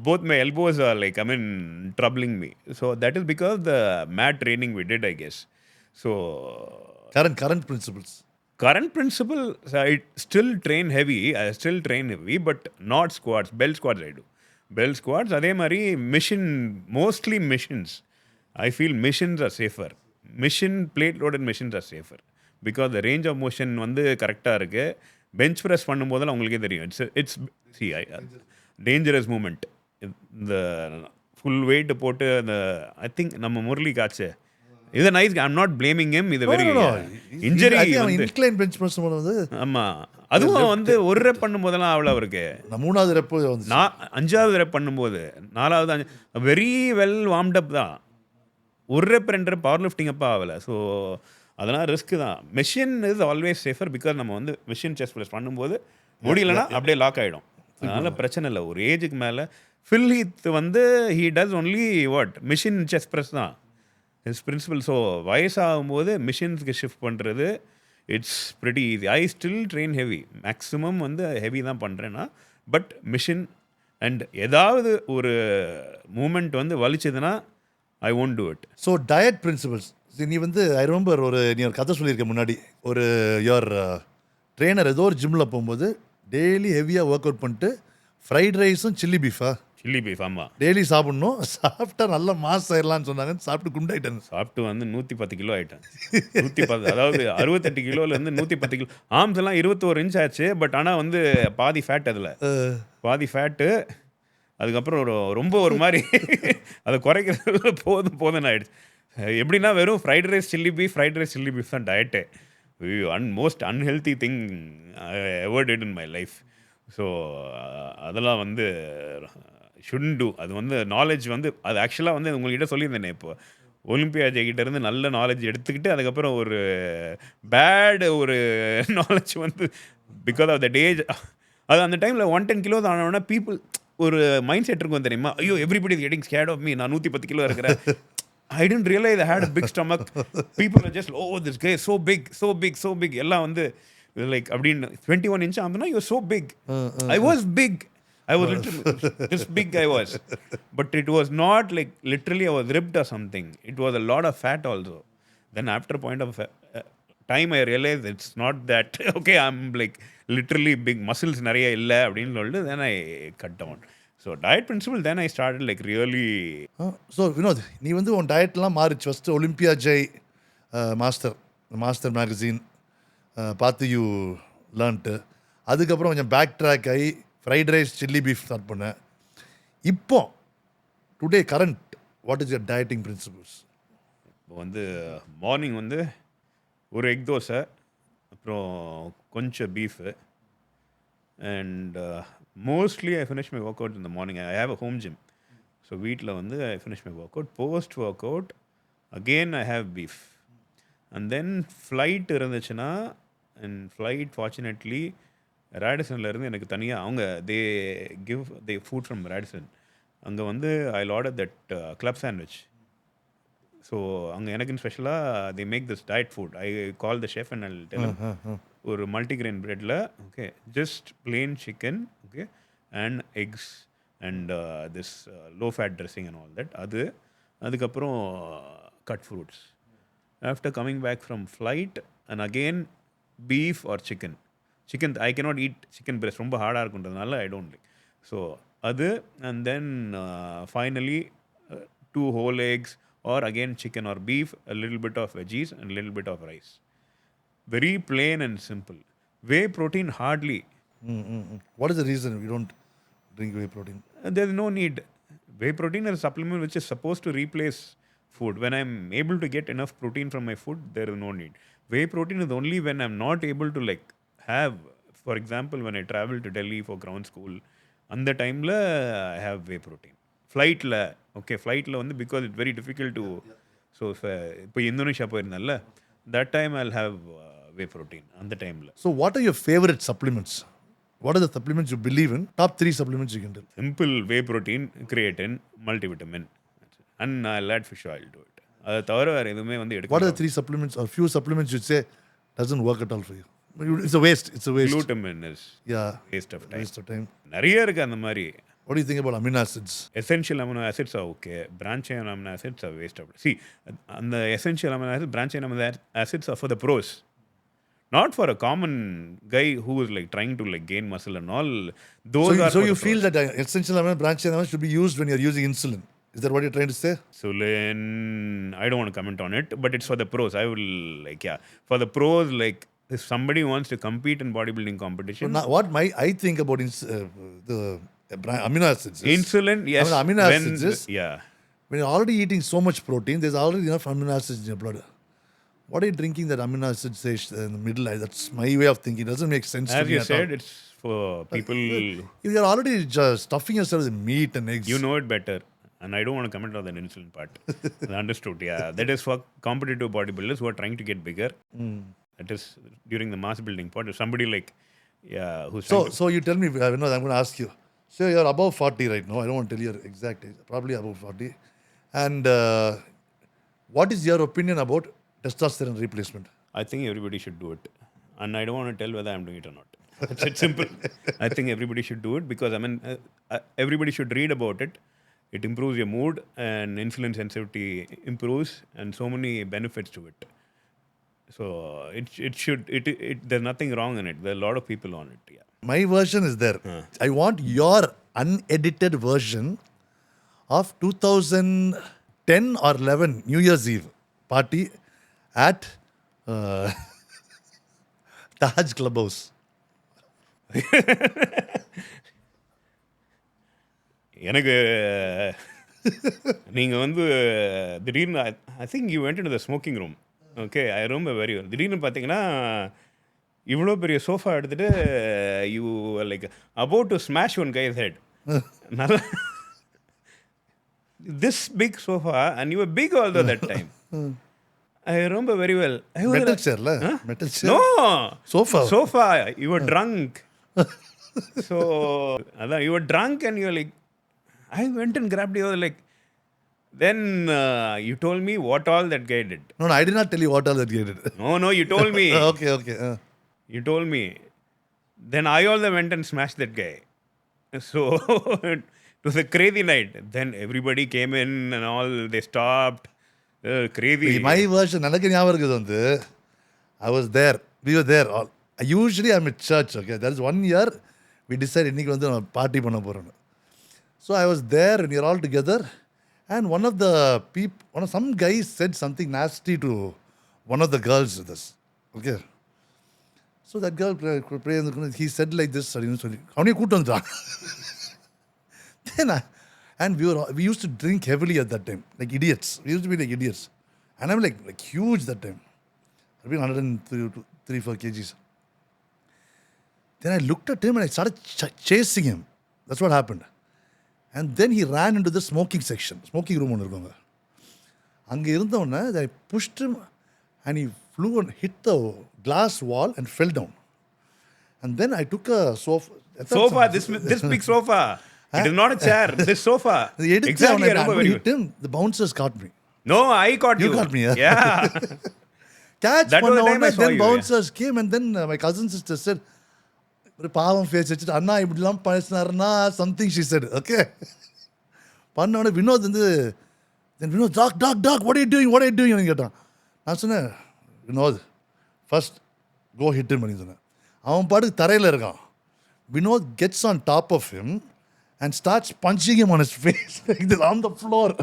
both my elbows are troubling me. So that is because the mat training we did, I guess. So current principles. Current principle, I still train heavy, but not squats. Bell squats I do. Bell squats, அதே மாதிரி mostly machines. I feel machines are safer. Plate loaded machines are safer. Because the range of motion வந்து கரெக்டாக இருக்குது. Bench press பண்ணும்போதெல்லாம் உங்களுக்கே தெரியும். It's dangerous moment. இந்த full weight போட்டு அந்த ஐ திங்க் நம்ம முரளி காய்ச்சி இது nice. I am not blaming him. இது very injury. Incline bench press பண்ணும்போது ஆமாம், அதுவும் வந்து ஒரு ரெப் பண்ணும்போதெல்லாம் அவ்வளோ இருக்கு. 3வது ரெப் நான் 5வது ரெப் பண்ணும்போது 4வது வெரி வெல் வார்ம்ட் அப் தான். ஒரு ரெப் 2 ரெப் பவர் லிஃப்டிங் அப்போ ஆகலை. ஸோ அதெல்லாம் ரிஸ்க் தான். Machine is always safer because நம்ம வந்து மெஷின் செஸ்ட் ப்ரெஸ் பண்ணும்போது முடியலன்னா அப்படியே லாக் ஆகிடும். அதனால் பிரச்சனை இல்லை. ஒரு ஏஜுக்கு மேலே ஃபில் ஹீத் வந்து he does only what machine chest press தான் ஹிஸ் பிரின்சிபல். ஸோ வயசாகும்போது மிஷின்ஸ்க்கு ஷிஃப்ட் பண்ணுறது it's pretty easy. I still train heavy, maximum வந்து ஹெவி தான் பண்ணுறேன்னா. பட் மிஷின் அண்ட் ஏதாவது ஒரு மூமெண்ட் வந்து வலிச்சதுன்னா I won't do it. So diet principles நீ வந்து ஐ ரிமெம்பர் நீ ஒரு கதை சொல்லியிருக்க முன்னாடி, ஒரு யுவர் ட்ரெயினர் ஏதோ ஒரு ஜிம்மில் போகும்போது டெய்லி ஹெவியாக ஒர்க் அவுட் பண்ணிட்டு ஃப்ரைட் ரைஸும் சில்லி பீஃபா ஆமாம் டெய்லி சாப்பிட்ணும், சாப்பிட்டா நல்லா மாஸ் ஆயிடலாம்னு சொன்னாங்க. சாப்பிட்டு குண்டாயிட்டேன். சாப்பிட்டு வந்து 110 கிலோ ஆகிட்டேன். 110 அதாவது 68 கிலோலேருந்து 110 கிலோ. ஆர்ம்ஸ் எல்லாம் 21 இன்ச் ஆச்சு. பட் ஆனால் வந்து பாதி ஃபேட், அதில் பாதி ஃபேட்டு. அதுக்கப்புறம் ரொம்ப ஒரு மாதிரி அதை குறைக்கிறது போதும்னு ஆயிடுச்சு. எப்படின்னா வெறும் ஃப்ரைட் ரைஸ் சில்லி பீஃப் தான் டயட்டே. Most unhealthy thing I ever did in my life. So அதெல்லாம் வந்து ஷுட்ன்ட் டூ. அது வந்து நாலேஜ் வந்து அது ஆக்சுவலாக வந்து உங்கள்கிட்ட சொல்லியிருந்தேனே, இப்போ ஒலிம்பியா ஜெயிக்கிட்டேருந்து நல்ல நாலேஜ் எடுத்துக்கிட்டு அதுக்கப்புறம் ஒரு பேட் ஒரு நாலேஜ் வந்து பிகாஸ் ஆஃப் தட் ஏஜ். அது அந்த டைமில் 110 கிலோ ஆனோன்னா பீப்புள் ஒரு மைண்ட் செட் இருக்கும் தெரியுமா, ஐயோ everybody is getting scared of me, நான் 110 கிலோ இருக்கிறேன். I didn't realize I had a big stomach. People are just, oh, this guy is so big. எல்லாம் வந்து like அப்படின்னு 21 inch ஆகுதுன்னா you're so big. I was big. I was literally this big I was. But it was not like literally I was ripped or something. It was a lot of fat also. Then after a point of time I realized it's not that okay, I'm like literally big, muscles நிறைய இல்லை அப்படின்னு சொல்லிட்டு then I cut down. So diet principle, then I started like really. So Vinod, நீ வந்து உன் டயட்லாம் மாறிச்சு. First Olympia Jai master magazine பார்த்து you learnt. அதுக்கப்புறம் கொஞ்சம் பேக் ட்ராக் ஆகி fried rice chilli beef start பண்ணேன். இப்போ today current what is your dieting principles? இப்போ வந்து மார்னிங் வந்து ஒரு எக் தோசை, அப்புறம் கொஞ்சம் beef, and mostly I finish my workout in the morning. I have a home gym. So வீட்டில் வந்து I finish my workout. Post workout again I have beef. And then flight இருந்துச்சுன்னா, and flight fortunately ரேடிசனில் இருந்து எனக்கு தனியாக அவங்க they food from Radisson. அங்கே வந்து I ordered that club sandwich. So அங்கே எனக்குன்னு ஸ்பெஷலாக they make this diet food. I call the chef and I'll tell him ஒரு மல்டிகிரெயின் ப்ரெட்டில் okay just plain chicken okay and eggs and this low fat dressing and all that. அதுக்கப்புறம் cut fruits. After coming back from flight and again beef or chicken I cannot eat chicken breast, ரொம்ப ஹார்டாக இருக்குன்றதுனால I don't like. So அது and then finally 2 whole eggs or again chicken or beef, a little bit of veggies and a little bit of rice. Very plain and simple. Whey protein hardly. What is the reason we don't drink whey protein? There is no need. Whey protein is a supplement which is supposed to replace food. When I'm able to get enough protein from my food, there is no need. Whey protein is only when I'm not able to like have, for example, when I travel to Delhi for ground school, அந்த டைமில் I have whey protein. ஃப்ளைட்டில் வந்து because it's very difficult to. So இப்போ Indonesia போயிருந்தேன்ல, that time I will have whey protein அந்த டைமில். So what are your favourite supplements? What are the supplements you believe in? Top 3 supplements you can tell. Simple way protein, creatine, multivitamin and I'll add fish oil to it. அதை தவிர வேறு எதுவுமே வந்து எடுக்க. What are 3 supplements or few supplements you say doesn't work at all for you? It's a waste. Glutamine is waste of time. நிறைய இருக்குது அந்த மாதிரி. What do you think about amino acids? Essential amino acids are okay. Branch chain amino acids are waste of time. See, and the essential amino acids, branch chain amino acids are for the pros. Not for a common guy who is like trying to like gain muscle and all. So you feel that essential amino branch chain amino should be used when you're using insulin. Is that what you're trying to say? Insulin, I don't want to comment on it, but it's for the pros. I will like, yeah. For the pros, like if somebody wants to compete in bodybuilding competition. So what I think about the amino acids. Insulin, yes. Amino acids is, when you're already eating so much protein, there's already enough amino acids in your blood. What are you drinking that amino acids in the middle? That's my way of thinking. It doesn't make sense to me. As you said, it's for people. If you're already just stuffing yourself with meat and eggs. You know it better. And I don't want to comment on the insulin part. Understood, yeah. That is for competitive bodybuilders who are trying to get bigger. That is during the mass building part. If somebody like, yeah, who's trying So you tell me, Vinod, I'm going to ask you. So you're above 40 right now. I don't want to tell your exact age. Probably above 40. And what is your opinion about testosterone replacement? I think everybody should do it. And I don't want to tell whether I'm doing it or not. It's simple. I think everybody should do it because, everybody should read about it. It improves your mood and insulin sensitivity improves and so many benefits to it. So there's nothing wrong in it. There are a lot of people on it. Yeah. My version is there. I want your unedited version of 2010 or 11 New Year's Eve party at Taj Clubhouse. எனக்கு நீங்கள் வந்து திடீர்னு I think you went in the smoking room okay I ரொம்ப very well திடீர்னு பார்த்தீங்கன்னா இவ்வளோ பெரிய sofa எடுத்துகிட்டு you like about to smash one guy's head நல்லா this big sofa and you pick also that time I ரொம்ப very well metal சேர்ல metal chair no sofa you were drunk so அதான் you were drunk and you like I went and grabbed you like. Then you told me what all that guy did. No, I did not tell you what all that guy did. No, you told me. Okay. You told me. Then I also went and smashed that guy. So it was a crazy night. Then everybody came in and all. They stopped. Crazy. My version, எனக்கு ஞாபகம் இருக்குது வந்து I was there. We were there. Usually I'm at church. Okay, that is 1 year. We decided இன்னைக்கு வந்து நம்ம party பண்ண போறோம். So I was there and we are all together, and some guy said something nasty to one of the girls with us. Okay. So that girl, he said like this, how many கூட்டம் வந்துட்டான்? Then and we used to drink heavily at that time, like idiots. We used to be like idiots. And I'm like huge that time. I've been 103-4 kgs. Then I looked at him and I started chasing him. That's what happened. And then he ran into the smoking section. Smoking room ஒன்று இருக்குங்க. அங்கே இருந்தவொடனே I pushed him and he flew and hit the glass wall and fell down. And then I took a sofa. This big sofa. It is not a chair. This sofa. Exactly. I hit him. The bouncers caught me. No, I caught you. You caught me. Yeah. Catch that was the time I saw then you, bouncers came and then my cousin sister said, ஒரு பாவம் face வச்சுட்டு அண்ணா இப்படிலாம் பேசினாருன்னா something she said okay பண்ணோடனே வினோத் வந்து then Vinod talk what are you டூயிங்னு கேட்டான். நான் சொன்னேன் வினோத் ஃபர்ஸ்ட் கோ ஹிட் பண்ணி சொன்னேன். அவன் பாட்டுக்கு தரையில் இருக்கான். Vinod gets on top of him and starts punching him on his face on the floor.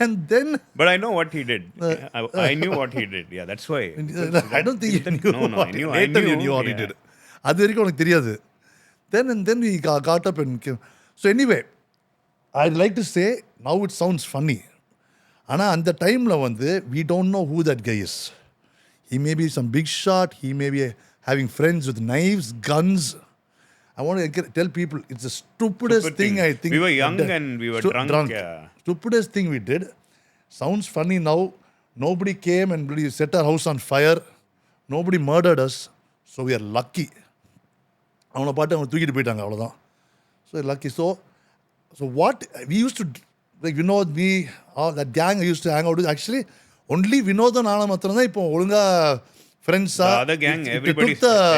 And then but I know what he did. I knew what he did. Yeah, that's why. I don't think you knew. No, I knew what he did. அது வரைக்கும் உனக்கு தெரியாது. Then we got up and came. So anyway, I'd like to say now it sounds funny. ஆனால் அந்த டைமில் வந்து we don't know who that guy is. He may be some big shot. He may be having friends with knives, guns. I want to tell people it's the stupidest thing I think. We were young and we were drunk. Yeah. Stupidest thing we did. Sounds funny now. Nobody came and really set our house on fire. Nobody murdered us. So we are lucky. அவனை பாட்டு அவனை தூக்கிட்டு போயிட்டாங்க அவ்வளோதான். So lucky. So what we use to like Vinod me that gang use to hang out actually only வினோதம் நானும் மாத்திரம் தான் இப்போ ஒழுங்காக ஃப்ரெண்ட்ஸா. The other gang,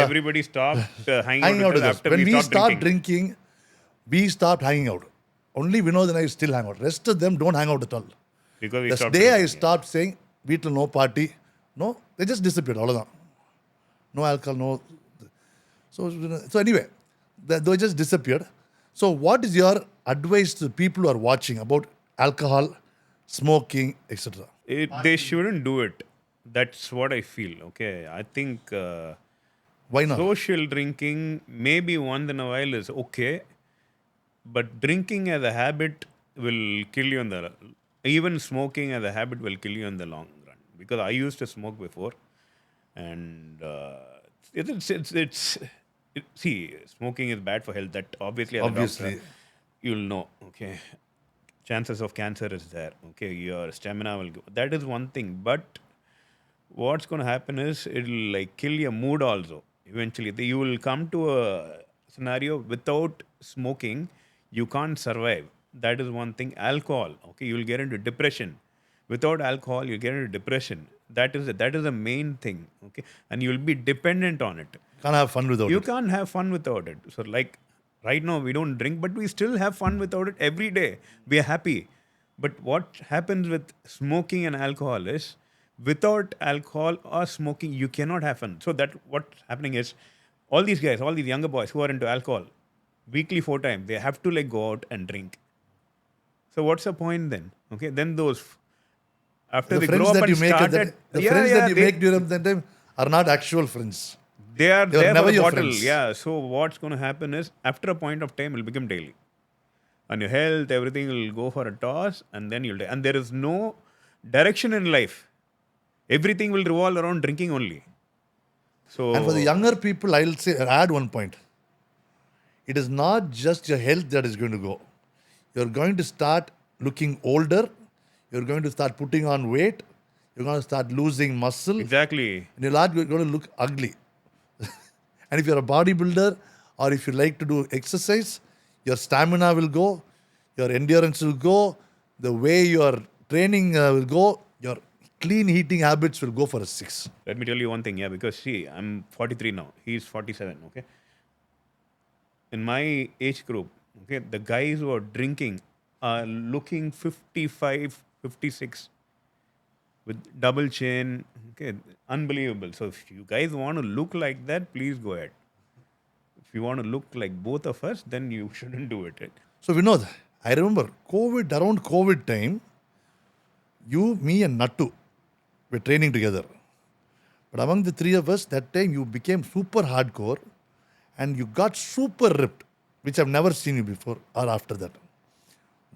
everybody stopped hanging out with us. After when we stopped drinking, we stopped hanging out. Only Vinod and I still hang out. Rest of them don't hang out at all. Because the day I stopped saying, வீட்டில் no party, no, they just disappeared. அவ்வளோதான். No alcohol, no. So anyway, they just disappeared. So what is your advice to people who are watching about alcohol, smoking, etc.? They shouldn't do it. That's what I feel. Okay, I think why not? Social drinking maybe once in a while is okay, but drinking as a habit will kill you even smoking as a habit will kill you in the long run. Because I used to smoke before, and see, smoking is bad for health. That obviously, as a doctor, you'll know. Okay, chances of cancer is there. Okay, your stamina will go. That is one thing. But what's going to happen is it'll like kill your mood also. Eventually, you will come to a scenario without smoking, you can't survive. That is one thing. Alcohol, okay, you will get into depression. Without alcohol, you get into depression. That is the main thing. Okay, and you will be dependent on it. Can't have fun without You it. can't have fun without it. So, like right now, we don't drink, but we still have fun without it every day. We are happy. But what happens with smoking and alcohol is, without alcohol or smoking, you cannot have fun. So that what's happening is, all these guys, all these younger boys who are into alcohol, weekly 4 times, they have to like go out and drink. So what's the point then? Okay, then those after The they grow friends up that and you make at started, that, the friends that you they, make during that time are not actual friends. they are They were there for never the your bottle. friends. Yeah. So what's going to happen is, after a point of time, it will become daily, and your health, everything will go for a toss, and then you'll die. And there is no direction in life. Everything will revolve around drinking only. And for the So younger people, I'll say add one point. It is not just your health that is going to go. You're going to start looking older. You're going to start putting on weight. You're going to start losing muscle. exactly, And you're not going to look ugly. And if you're a bodybuilder or if you like to do exercise, your stamina will go, your endurance will go, the way your training will go, your clean eating habits will go for a 6. let me tell you one thing. Yeah, because see, I'm 43 now. He's 47. Okay, in my age group, okay, the guys who are drinking are looking 55, 56 with double chin. Okay, unbelievable. So if you guys want to look like that, please go ahead. If you want to look like both of us, then you shouldn't do it. Right? So Vinod, I remember around COVID time, you, me and Nattu were training together. But among the three of us, that time you became super hardcore and you got super ripped, which I've never seen you before or after that.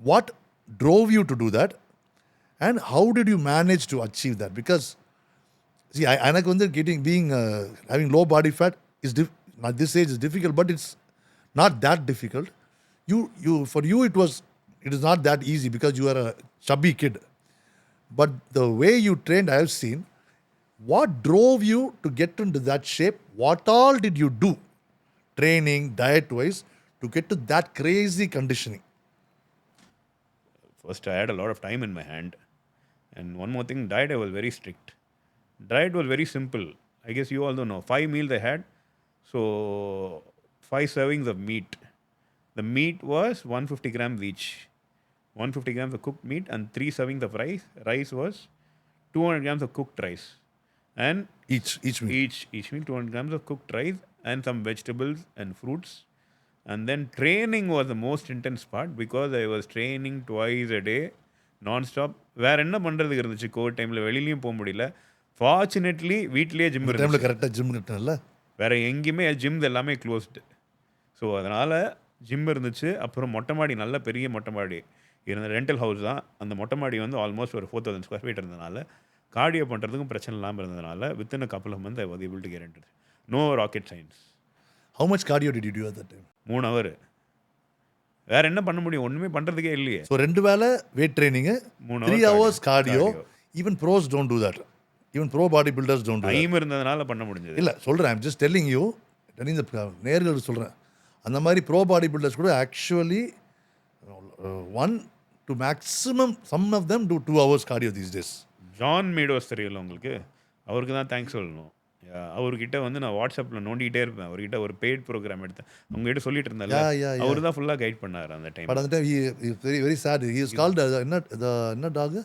What drove you to do that? And how did you manage to achieve that? Because, see, எனக்கு வந்து having low body fat is at this age is difficult, but it's not that difficult. For you it is not that easy because you are a chubby kid. But the way you trained, I have seen. What drove you to get into that shape? What all did you do, training, diet-wise, to get to that crazy conditioning? First, I had a lot of time in my hand. And one more thing, diet, I was very strict. Diet was very simple. I guess you all don't know. 5 meals I had. So, 5 servings of meat. The meat was 150 grams each. 150 grams of cooked meat and 3 servings of rice. Rice was 200 grams of cooked rice. And Each meal. each meal 200 grams of cooked rice and some vegetables and fruits. And then training was the most intense part because I was training twice a day, non-stop. வேற என்ன பண்ணுறதுக்கு இருந்துச்சு Covid டைமில்? வெளியிலையும் போக முடியல. Fortunately வீட்லேயே gym அந்த டைமில் இருந்துச்சு. கரெக்டாக ஜிம் கட்டல. வேறு எங்கேயுமே ஜிம் எல்லாமே க்ளோஸ்டு. ஸோ அதனால் ஜிம் இருந்துச்சு. அப்புறம் மொட்டை மாடி, நல்ல பெரிய மொட்டை மாடி இருந்த ரெண்டல் ஹவுஸ் தான். அந்த மொட்டை மாடி வந்து ஆல்மோஸ்ட் ஒரு 4000 ஸ்கொயர் ஃபீட் இருந்ததுனால கார்டியோ பண்ணுறதுக்கும் பிரச்சனை இல்லாமல் இருந்ததுனால within a couple of month I was able to get into it. No rocket science. How much cardio did you do at that time? 3 hour. வேற என்ன பண்ண முடியும்? ஒன்றுமே பண்ணுறதுக்கே இல்லையே. ஸோ 2 வேளை weight training, 3 hours cardio. Even pros don't do that. Even pro bodybuilders don't do that. Time இருந்ததுனால பண்ண முடிஞ்சது. இல்லை சொல்கிறேன், I'm just telling you, நேர்களுக்கு சொல்கிறேன். அந்த மாதிரி ப்ரோ பாடி பில்டர்ஸ் கூட actually 1 to maximum, some of them do 2 hours cardio these days. John மீடோஸ் தெரியல உங்களுக்கு? அவருக்கு தான் தேங்க்ஸ் சொல்லணும். அவர்கிட்ட வந்து நான் வாட்ஸ்அப்பில் நோண்டிகிட்டே இருப்பேன். அவர்கிட்ட ஒரு பெய்ட் ப்ரோக்ராம் எடுத்தேன். அவங்ககிட்ட சொல்லிட்டு இருந்தால அவர் தான் ஃபுல்லாக கைட் பண்ணார் அந்த டைம். பட் அந்த time he is very very sad. He is called என்ன dog?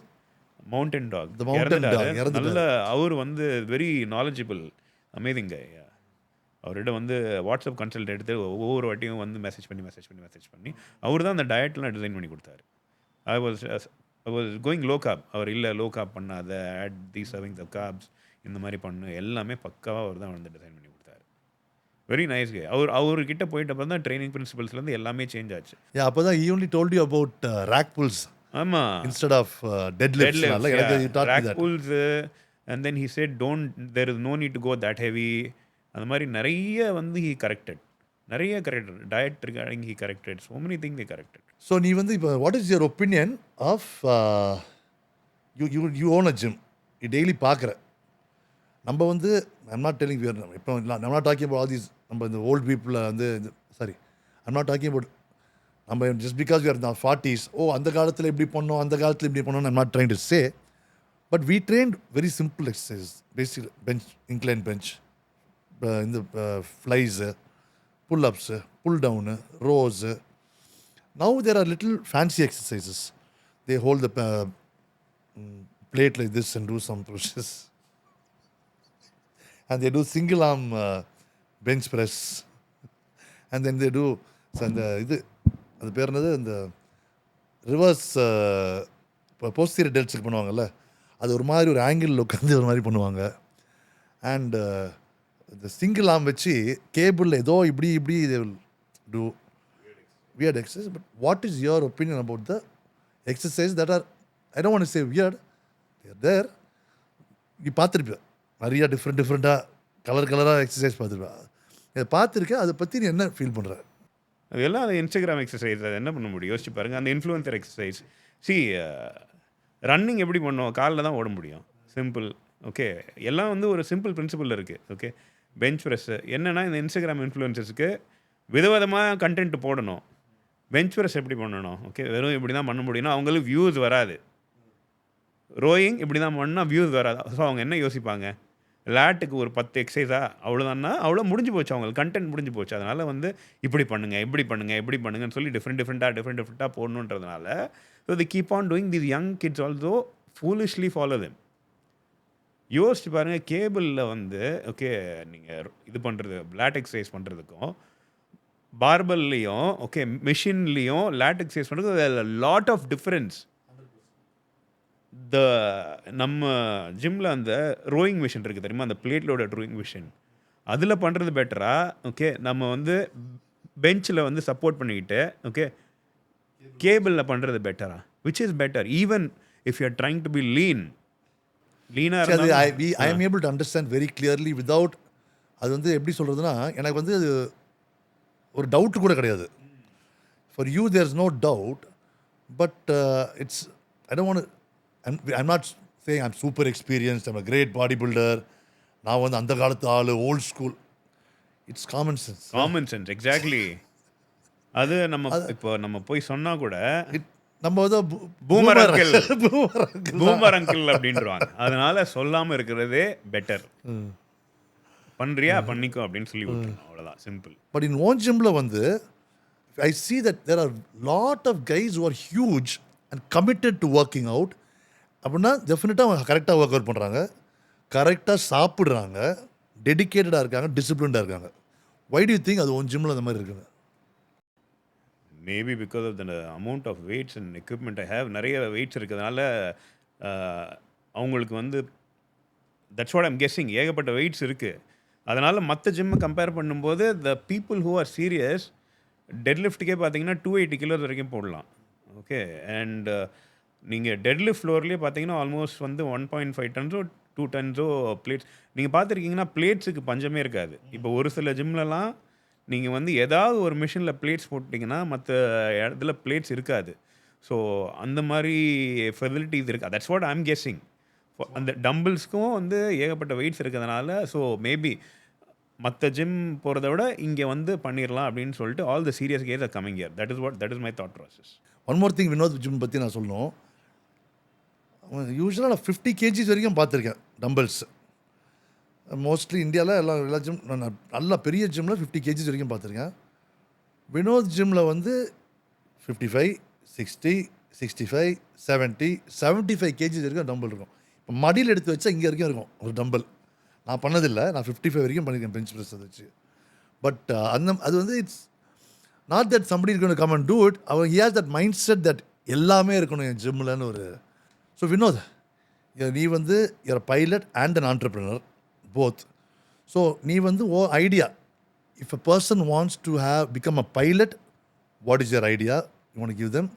Mountain dog. The mountain dog. நல்ல அவர் வந்து வெரி நாலேஜபிள், அமேசிங் கை. அவர்கிட்ட வந்து வாட்ஸ்அப் கன்சல்ட் எடுத்து ஒவ்வொரு வாட்டியும் வந்து மெசேஜ் பண்ணி அவர் தான் அந்த டயட்லாம் டிசைன் பண்ணி கொடுத்தாரு. I was going low carb. அவர் இல்லை லோ காப் பண்ணாத, add the servings of carbs, இந்த மாதிரி பண்ணு, எல்லாமே பக்காவாக அவர் தான் வந்து டிசைன் பண்ணி கொடுத்தாரு. Very nice K. அவர்கிட்ட போயிட்டு அப்புறம் தான் ட்ரைனிங் பிரின்சிபல்ஸ்லேருந்து எல்லாமே சேஞ்ச் ஆச்சு. அப்போ தான் he only told you about rack pulls. ஆமாம். instead of deadlifts. Rack pulls, and then he said there is no need to go that heavy. அந்த மாதிரி நிறைய வந்து he corrected. Diet regarding he corrected. So many things he corrected. So நீ வந்து இப்போ what is your opinion of you own a gym நீ daily பார்க்குற நம்ம வந்து ஐம் நாட் டெல்லிங் வியர் இப்போ நம்ம not talking about all these நம்ம இந்த ஓல்டு பீப்புளை வந்து sorry I'm not talking about நம்ம ஜஸ்ட் பிகாஸ் யூஆர் இந்த 40s அந்த காலத்தில் இப்படி பண்ணோம் அந்த காலத்தில் இப்படி பண்ணோம் I'm not trying to say but we trained very simple exercise basic bench incline bench இந்த flies pull ups pull down rows now there are little fancy exercises they hold the plate like this and do some pushes. And they do single arm bench press. And then they do அது பேர் என்னது இந்த reverse posterior டெல்ட்ஸுக்கு பண்ணுவாங்கல்ல அது ஒரு மாதிரி ஒரு ஆங்கிளில் உட்காந்து ஒரு மாதிரி பண்ணுவாங்க. அண்ட் இந்த சிங்கிள் ஆர்ம் வச்சு கேபிளில் ஏதோ இப்படி they will do weird exercise. But what is your opinion about the exercises that are, I don't want to say weird, they are there. நீ பார்த்துருப்பேன் நிறையா டிஃப்ரெண்ட்டாக கலராக எக்ஸசைஸ் பார்த்துருப்பேன். இதை பார்த்துருக்கேன், அதை பற்றி நீ என்ன ஃபீல் பண்ணுற? அதெல்லாம் அது இன்ஸ்டாகிராம் எக்ஸசைஸ், அது என்ன பண்ண முடியும் யோசிச்சு பாருங்கள். அந்த இன்ஃப்ளூயன்சர் எக்ஸசைஸ் ரன்னிங் எப்படி பண்ணோம், காலில் தான் ஓட முடியும், சிம்பிள். ஓகே, எல்லாம் வந்து ஒரு சிம்பிள் பிரின்சிபல் இருக்குது. ஓகே, பெஞ்ச் ப்ரெஸ்ஸு என்னென்னா இந்த இன்ஸ்டாகிராம் இன்ஃப்ளூயன்சர்ஸுக்கு விதவிதமாக கண்டென்ட் போடணும். பெஞ்ச் ப்ரெஸ் எப்படி பண்ணணும், ஓகே வெறும் இப்படி தான் பண்ண முடியும்னா அவங்களுக்கு வியூஸ் வராது. ரோயிங் இப்படி தான் பண்ணால் வியூஸ் வராது. ஸோ அவங்க என்ன யோசிப்பாங்க, லேட்டுக்கு ஒரு 10 எக்ஸசைஸா அவ்வளோதான்னா அவ்வளோ முடிஞ்சு போச்சு, அவங்களுக்கு கண்டென்ட் முடிஞ்சு போச்சு. அதனால் வந்து இப்படி பண்ணுங்கள் இப்படி பண்ணுங்கன்னு சொல்லி டிஃப்ரெண்ட்டாக போடணுன்றதுனால so the keep on doing. These young kids also foolishly follow them. யோசிச்சு பாருங்கள், கேபிளில் வந்து ஓகே நீங்கள் இது பண்ணுறது லேட் எக்ஸசைஸ் பண்ணுறதுக்கும் பார்பல்லையும் ஓகே மிஷின்லேயும் லேட் எக்ஸசைஸ் பண்ணுறது லாட் ஆஃப் டிஃப்ரென்ஸ். நம்ம ஜிம்மில் அந்த ரோயிங் மிஷின் இருக்குது தெரியுமா, அந்த பிளேட்லோட ரோயிங் மிஷின், அதில் பண்ணுறது பெட்டரா ஓகே நம்ம வந்து பெஞ்சில் வந்து சப்போர்ட் பண்ணிக்கிட்டு ஓகே கேபிளில் பண்ணுறது பெட்டரா? Which is better even if you are trying to be லீனாக? I am able to understand very clearly without அது வந்து எப்படி சொல்கிறதுனா எனக்கு வந்து அது ஒரு டவுட் கூட கிடையாது. For you there is no doubt, but it's I don't want I'm not saying I'm super experienced, I'm a great bodybuilder. நான் வந்து அந்த காலத்து ஆள், old school. It's common sense. Exactly. அது நம்ம போய் சொன்னால் கூட நம்ம வந்து பூமர் அங்கிள் அப்படின்றாங்க. அதனால சொல்லாமல் இருக்கிறதே பெட்டர். பண்ணுறியா பண்ணிக்கோ அப்படின்னு சொல்லி விட்டுருணும், அவ்வளோதான், சிம்பிள். பட் இன் ஓன் ஜிம்மில் வந்து ஐ see that there are lot of guys who are huge and committed to working out. அப்படின்னா டெஃபினட்டாக அவங்க கரெக்டாக ஒர்க் அவுட் பண்ணுறாங்க, கரெக்டாக சாப்பிட்றாங்க, டெடிக்கேட்டடாக இருக்காங்க, டிசிப்ளின்டாக இருக்காங்க. வை டு யூ திங்க் அது ஒன் ஜிம்மில் அந்த மாதிரி இருக்குங்க? Maybe because of the amount of weights and equipment I have. நிறைய வெயிட்ஸ் இருக்கிறதுனால அவங்களுக்கு வந்து தட்ஸ் வாட் ஐம் கெஸ்ஸிங், ஏகப்பட்ட வெயிட்ஸ் இருக்குது. அதனால் மற்ற ஜிம்மை கம்பேர் பண்ணும்போது the people who are serious டெட்லிஃப்ட்டுக்கே பார்த்தீங்கன்னா 280 கிலோஸ் வரைக்கும் போடலாம். ஓகே, அண்ட் நீங்கள் டெட்லிஃப்ட் ஃப்ளோர்லேயே பார்த்தீங்கன்னா ஆல்மோஸ்ட் வந்து 1.5 டன்ஸோ 2 டன்ஸோ பிளேட்ஸ். நீங்கள் பார்த்துருக்கீங்கன்னா பிளேட்ஸுக்கு பஞ்சமே இருக்காது. இப்போ ஒரு சில ஜிம்லலாம் நீங்கள் வந்து ஏதாவது ஒரு மிஷினில் பிளேட்ஸ் போட்டிங்கன்னா மற்ற இடத்துல பிளேட்ஸ் இருக்காது. ஸோ அந்த மாதிரி ஃபெசிலிட்டிஸ் இருக்குது. That's what I'm guessing. அந்த டம்பிள்ஸ்க்கும் வந்து ஏகப்பட்ட வெயிட்ஸ் இருக்கிறதுனால ஸோ மேபி மற்ற ஜிம் போகிறத விட இங்கே வந்து பண்ணிடலாம் அப்படின்னு சொல்லிட்டு all the serious case are coming here. That is my thought process. One more thing Vinod gym பற்றி நான் சொல்லணும். யூஸ்வலாக நான் 50 kgs வரைக்கும் பார்த்துருக்கேன் டம்பிள்ஸ். மோஸ்ட்லி இந்தியாவில் எல்லா ஜிம் நல்லா பெரிய ஜிம்மில் 50 kgs வரைக்கும் பார்த்துருக்கேன். வினோத் ஜிம்மில் வந்து 55, 60, 65, 70, 75 kgs வரைக்கும் டம்பிள் இருக்கும். இப்போ மடியில் எடுத்து வச்சா இங்கே வரைக்கும் இருக்கும் ஒரு டம்பிள். நான் பண்ணதில்லை, நான் 55 வரைக்கும் பண்ணியிருக்கேன் பெஞ்ச் ப்ரெஸ் அதை வச்சு. பட் அது வந்து it's not that somebody is going to come and do it. he has that mindset that எல்லாமே இருக்கணும் என் ஜிம்மில்னு ஒரு. ஸோ வினோத், நீ வந்து you're a pilot and an entrepreneur both. So நீ வந்து idea, if a person wants to become a pilot, what is your idea you want to give them?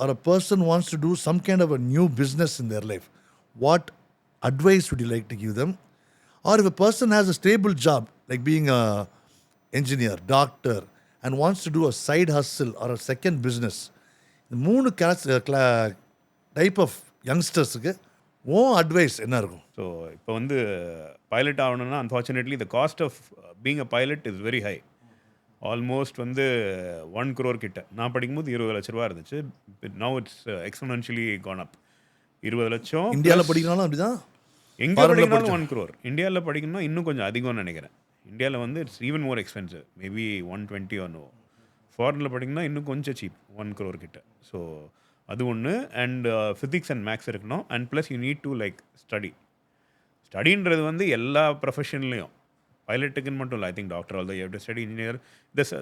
Or a person wants to do some kind of a new business in their life, what advice would you like to give them? Or if a person has a stable job like being a engineer, doctor, and wants to do a side hustle or a second business, இந்த 3 type of யங்ஸ்டர்ஸுக்கு advice என்ன இருக்கும்? So இப்போ வந்து pilot ஆகணும்னா unfortunately the cost of being a pilot is very high. Almost வந்து 1 crore கிட்ட. நான் படிக்கும்போது 20 லட்ச ரூபா இருந்துச்சு. நவ் இட்ஸ் எக்ஸ்போனென்ஷியலி கான் அப். 20 லட்சம் இந்தியாவில் படிக்கணும்னாலும் அப்படிதான், எங்கே படிக்கணும்னாலும் 1 crore. இந்தியாவில் படிக்கணும்னா இன்னும் கொஞ்சம் அதிகம்னு நினைக்கிறேன். இந்தியாவில் வந்து it's even more expensive, maybe 120 or no. ஃபாரினில் படிக்கணும்னா இன்னும் கொஞ்சம் சீப், 1 crore கிட்ட. ஸோ அது ஒன்று. அண்ட் ஃபிசிக்ஸ் அண்ட் மேக்ஸ் இருக்கணும். And plus you need to like ஸ்டடின்றது வந்து எல்லா ப்ரொஃபஷன்லேயும், பைலட்டுக்குன்னு மட்டும் இல்லை. I think doctor although you have to study, engineer,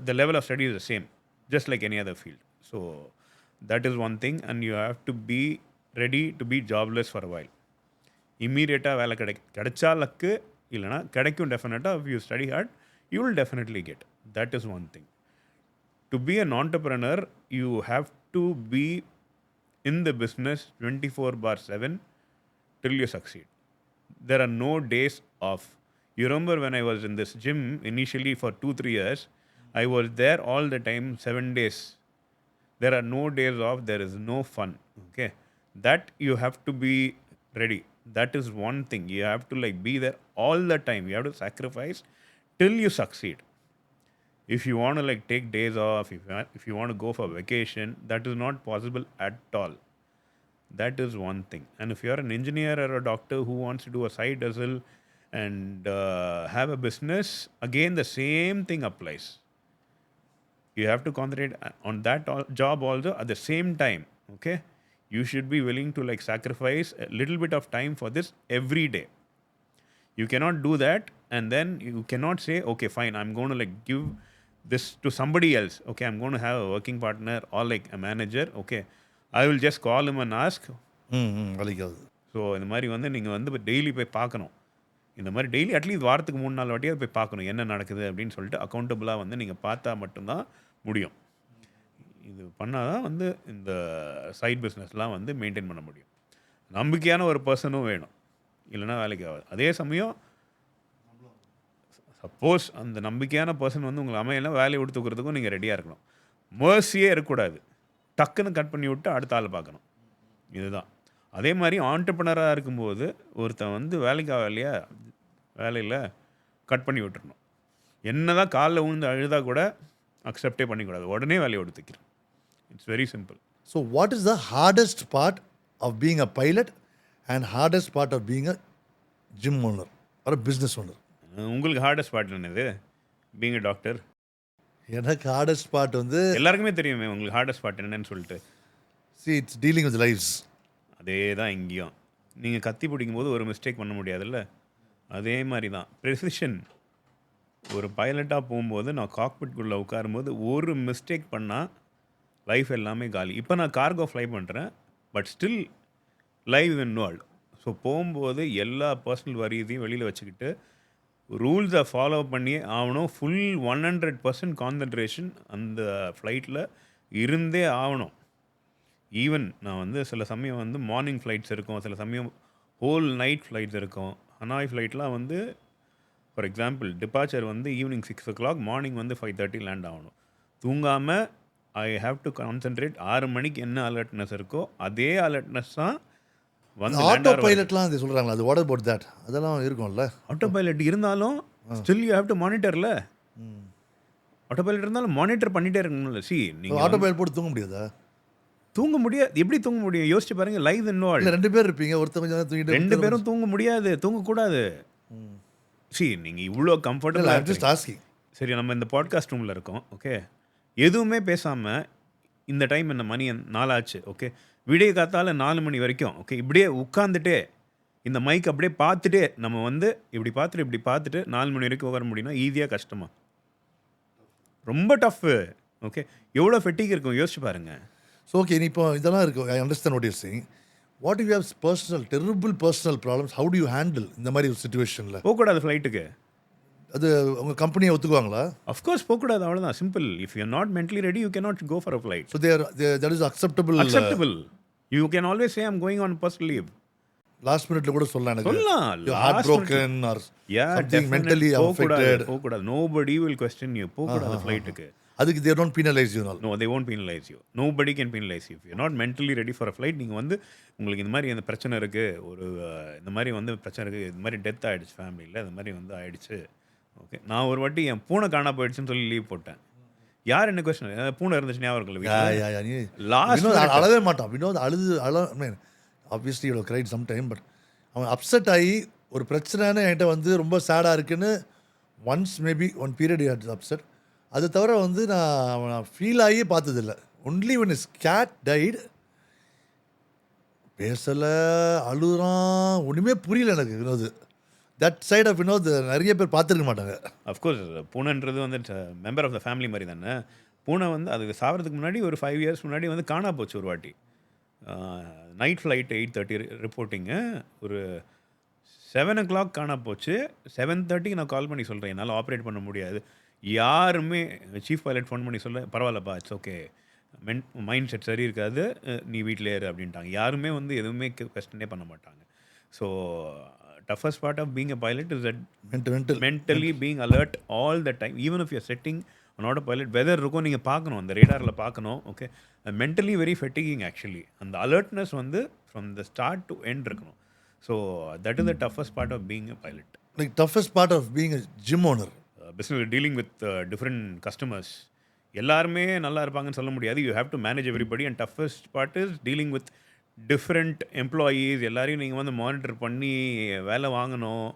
the level of study is the same, just like any other field. So that is one thing. And you have to be ready to be jobless for a while. இம்மீடியட்டாக வேலை கிடைச்சா luck, இல்லைனா கிடைக்கும் டெஃபினட்டாக. If you study hard you will definitely get. That is one thing. To be an entrepreneur, you have to be in the business 24/7 till you succeed. There are no days off. You remember when I was in this gym initially for 2-3 years, I was there all the time, 7 days. There are no days off, there is no fun. Okay, that you have to be ready. That is one thing. You have to like be there all the time. You have to sacrifice till you succeed. If you want to like take days off, if you want to go for vacation, that is not possible at all. That is one thing. And if you are an engineer or a doctor who wants to do a side hustle and have a business, again the same thing applies. You have to concentrate on that job also at the same time. Okay, you should be willing to like sacrifice a little bit of time for this every day. You cannot do that and then you cannot say, okay fine, I'm going to like give this to somebody else. Okay, I'm going to have a working partner or like a manager. Okay, I will just call him and ask. வலிக்காது. So இந்த மாதிரி வந்து நீங்கள் வந்து இப்போ daily போய் பார்க்கணும். இந்த மாதிரி டெய்லி அட்லீஸ்ட் வாரத்துக்கு 3-4 வாட்டியாக போய் பார்க்கணும் என்ன நடக்குது அப்படின்னு சொல்லிட்டு அக்கௌண்டபிளாக வந்து நீங்கள் பார்த்தா மட்டும்தான் முடியும். இது பண்ணால் தான் வந்து இந்த சைட் பிஸ்னஸ்லாம் வந்து மெயின்டைன் பண்ண முடியும். நம்பிக்கையான ஒரு பர்சனும் வேணும், இல்லைன்னா வேலைக்கு ஆகாது. அதே சமயம் சப்போஸ் அந்த நம்பிக்கையான பர்சன் வந்து உங்களை அமையெல்லாம் வேலையை விட்டு தூக்குறதுக்கும் நீங்கள் ரெடியாக இருக்கணும். மர்சியே இருக்கக்கூடாது. டக்குன்னு கட் பண்ணி விட்டு அடுத்த ஆள் பார்க்கணும். இதுதான். அதே மாதிரி ஆண்டர்ப்ரனராக இருக்கும்போது ஒருத்தன் வந்து வேலைக்கு ஆகலையா, வேலையில் கட் பண்ணி விட்டுறணும். என்ன தான் காலில் விழுந்து அழுதா கூட அக்செப்டே பண்ணிக்கூடாது. உடனே வேலையை விட்டு தூக்கிறேன். It's very simple. So what is the hardest part of being a pilot and hardest part of being a gym owner or business owner? உங்களுக்கு ஹார்டஸ்ட் பார்ட் என்னது? Being a doctor. எனக்கு ஹார்டஸ்ட் பார்ட் வந்து எல்லாருக்குமே தெரியுமே உங்களுக்கு hardest part என்னன்னு சொல்லிட்டு. It's dealing with lifes. அதே தான் இங்கேயும். நீங்கள் கத்தி பிடிக்கும்போது ஒரு மிஸ்டேக் பண்ண முடியாதுல்ல, அதே மாதிரி தான் ப்ரெசிஷன். ஒரு பைலட்டாக போகும்போது நான் காக்பிட்குள்ளே உட்காரும்போது ஒரு மிஸ்டேக் பண்ணால் லைஃப் எல்லாமே காலி. இப்போ நான் கார்கோ ஃப்ளை பண்ணுறேன், but still live involve. So போகும்போது எல்லா பர்சனல் வரியதையும் வெளியில் வச்சுக்கிட்டு ரூல்ஸை ஃபாலோ பண்ணி ஆகணும். ஃபுல் 100% கான்சன்ட்ரேஷன் அந்த ஃப்ளைட்டில் இருந்தே ஆகணும். ஈவன் நான் வந்து சில சமயம் வந்து மார்னிங் ஃப்ளைட்ஸ் இருக்கும், சில சமயம் ஹோல் நைட் ஃப்ளைட்ஸ் இருக்கும். ஹனாய் ஃப்ளைட்லாம் வந்து ஃபார் எக்ஸாம்பிள் டிபார்ச்சர் வந்து ஈவினிங் 6 o'clock, மார்னிங் வந்து 5:30 லேண்ட் ஆகணும். தூங்காமல் ஐ ஹாவ் டு கான்சன்ட்ரேட். 6 மணிக்கு என்ன அலர்ட்னஸ் இருக்கோ அதே அலர்ட்னஸ் தான் வந்து. ஆட்டோ பைலட்லாம் அது சொல்கிறாங்களா, அது வாட் அபவுட் தட்? அதெல்லாம் இருக்கும்ல. ஆட்டோ பைலட் இருந்தாலும் ஸ்டில் யூ ஹேவ் டு மானிட்டர்ல. ஆட்டோ பைலட் இருந்தாலும் மானிட்டர் பண்ணிகிட்டே இருக்கணும்ல. சி நீங்கள் ஆட்டோ பைலட் போட்டு தூங்க முடியாதா? தூங்க முடியாது. எப்படி தூங்க முடியும்? யோசிச்சு பாருங்க. Live involve. 2 பேர் இருப்பீங்க, ஒருத்தர் கொஞ்சம் தூங்கிட்டு 2 பேரும் தூங்க முடியாது, தூங்கக்கூடாது. சி நீங்கள் இவ்வளோ கம்ஃபர்டபுள். சரி, நம்ம இந்த பாட்காஸ்ட் ரூமில் இருக்கோம். ஓகே, எதுவுமே பேசாமல் இந்த டைம் என்ன மணி 4 ஆச்சு. ஓகே, விடிய காத்தால 4 மணி வரைக்கும் ஓகே இப்படியே உட்காந்துட்டே இந்த மைக் அப்படியே பார்த்துட்டே நம்ம வந்து இப்படி பார்த்துட்டு 4 மணி வரைக்கும் உட்கார முடியும்னா ஈஸியாக கஷ்டமா? ரொம்ப டஃப்பு. ஓகே, எவ்வளோ ஃபெட்டிக் இருக்கும் யோசிச்சு பாருங்கள். ஸோ ஓகே, நீ இப்போ இதெல்லாம் இருக்கும். I understand what you saying. What you have personal terrible personal problems, how to you handle இந்த மாதிரி ஒரு சுச்சுவேஷனில்? போகக்கூடாது ஃப்ளைட்டுக்கு. அது உங்கள் கம்பெனியை ஒத்துக்குவாங்களா? அஃப்கோர்ஸ் போகக்கூடாது, அவ்வளோதான், simple. If you not mentally ready you can not go for a flight. So that is acceptable. You can always say I am going on personal leave. Last மினிட்ல கூட சொல்லலாம், எனக்கு சொல்லலாம். Heart broken or something mentally affected. போகக்கூடாது. Nobody will question you. போகக்கூடாது ஃப்ளைட்டுக்கு. அதுக்கு they don't penalize you and all. No, they won't penalize you. Nobody can penalize you. If you're not mentally ready for a flight, நீங்கள் வந்து உங்களுக்கு இந்த மாதிரி அந்த பிரச்சனை இருக்குது, ஒரு இந்த மாதிரி வந்து பிரச்சனை இருக்குது, இந்த மாதிரி டெத் ஆகிடுச்சு ஃபேமிலியில், இந்த மாதிரி வந்து ஆகிடுச்சு. ஓகே, நான் ஒரு வாட்டி என் பூனை காணா போயிடுச்சுன்னு சொல்லி லீவ் போட்டேன். யார் என்ன கொஸ்டின், பூனை இருந்துச்சு ஞாபகம் இருக்குல்ல, லாஸ்ட் அழவே மாட்டான் வினோத். ஆப்வியஸ்லி இவ்வளோ கிரைட் சம் டைம், பட் அவன் அப்செட் ஆகி ஒரு பிரச்சனைன்னு என்கிட்ட வந்து ரொம்ப சேடாக இருக்குன்னு once maybe one period had upset. அது தவிர வந்து நான் ஃபீல் ஆகி பார்த்ததில்லை. Only when his cat died, பேசலை, அழுறான், ஒன்றுமே புரியல எனக்கு Vinod. That side of Vinod நிறைய பேர் பார்த்துருக்க மாட்டாங்க. அஃப்கோர்ஸ் பூனைன்றது வந்து மெம்பர் ஆஃப் த ஃபேமிலி மாதிரி தானே. பூனை வந்து அதுக்கு சாகிறதுக்கு முன்னாடி ஒரு 5 years முன்னாடி வந்து காணா போச்சு ஒரு வாட்டி. நைட் ஃப்ளைட் 8:30 ரிப்போர்ட்டிங்கு, ஒரு 7 o'clock காணா போச்சு. 7:30 நான் கால் பண்ணி சொல்கிறேன், என்னால் ஆப்ரேட் பண்ண முடியாது. யாருமே சீஃப் பைலட் ஃபோன் பண்ணி சொல்ல, பரவாயில்லப்பா இட்ஸ் ஓகே, மைண்ட் செட் சரி இருக்காது, நீ வீட்டிலே இரு அப்படின்ட்டாங்க. யாருமே வந்து எதுவுமே கொஸ்டினே பண்ண மாட்டாங்க. So toughest part of being a pilot is that mentally being alert all the time, even if you're setting an autopilot, weather இருக்கும் நீங்கள் பார்க்கணும், அந்த ரேடாரில் பார்க்கணும். Okay, mentally very fatiguing actually. அந்த alertness வந்து from the start to end இருக்கணும். So that is the toughest part of being a pilot. Like toughest part of being a gym owner. Business dealing with different customers. எல்லாருமே நல்லா இருப்பாங்கன்னு சொல்ல முடியாது. You have to manage everybody, and toughest part is dealing with different employees. எல்லாரையும் நீங்கள் வந்து monitor பண்ணி வேலை வாங்கணும்,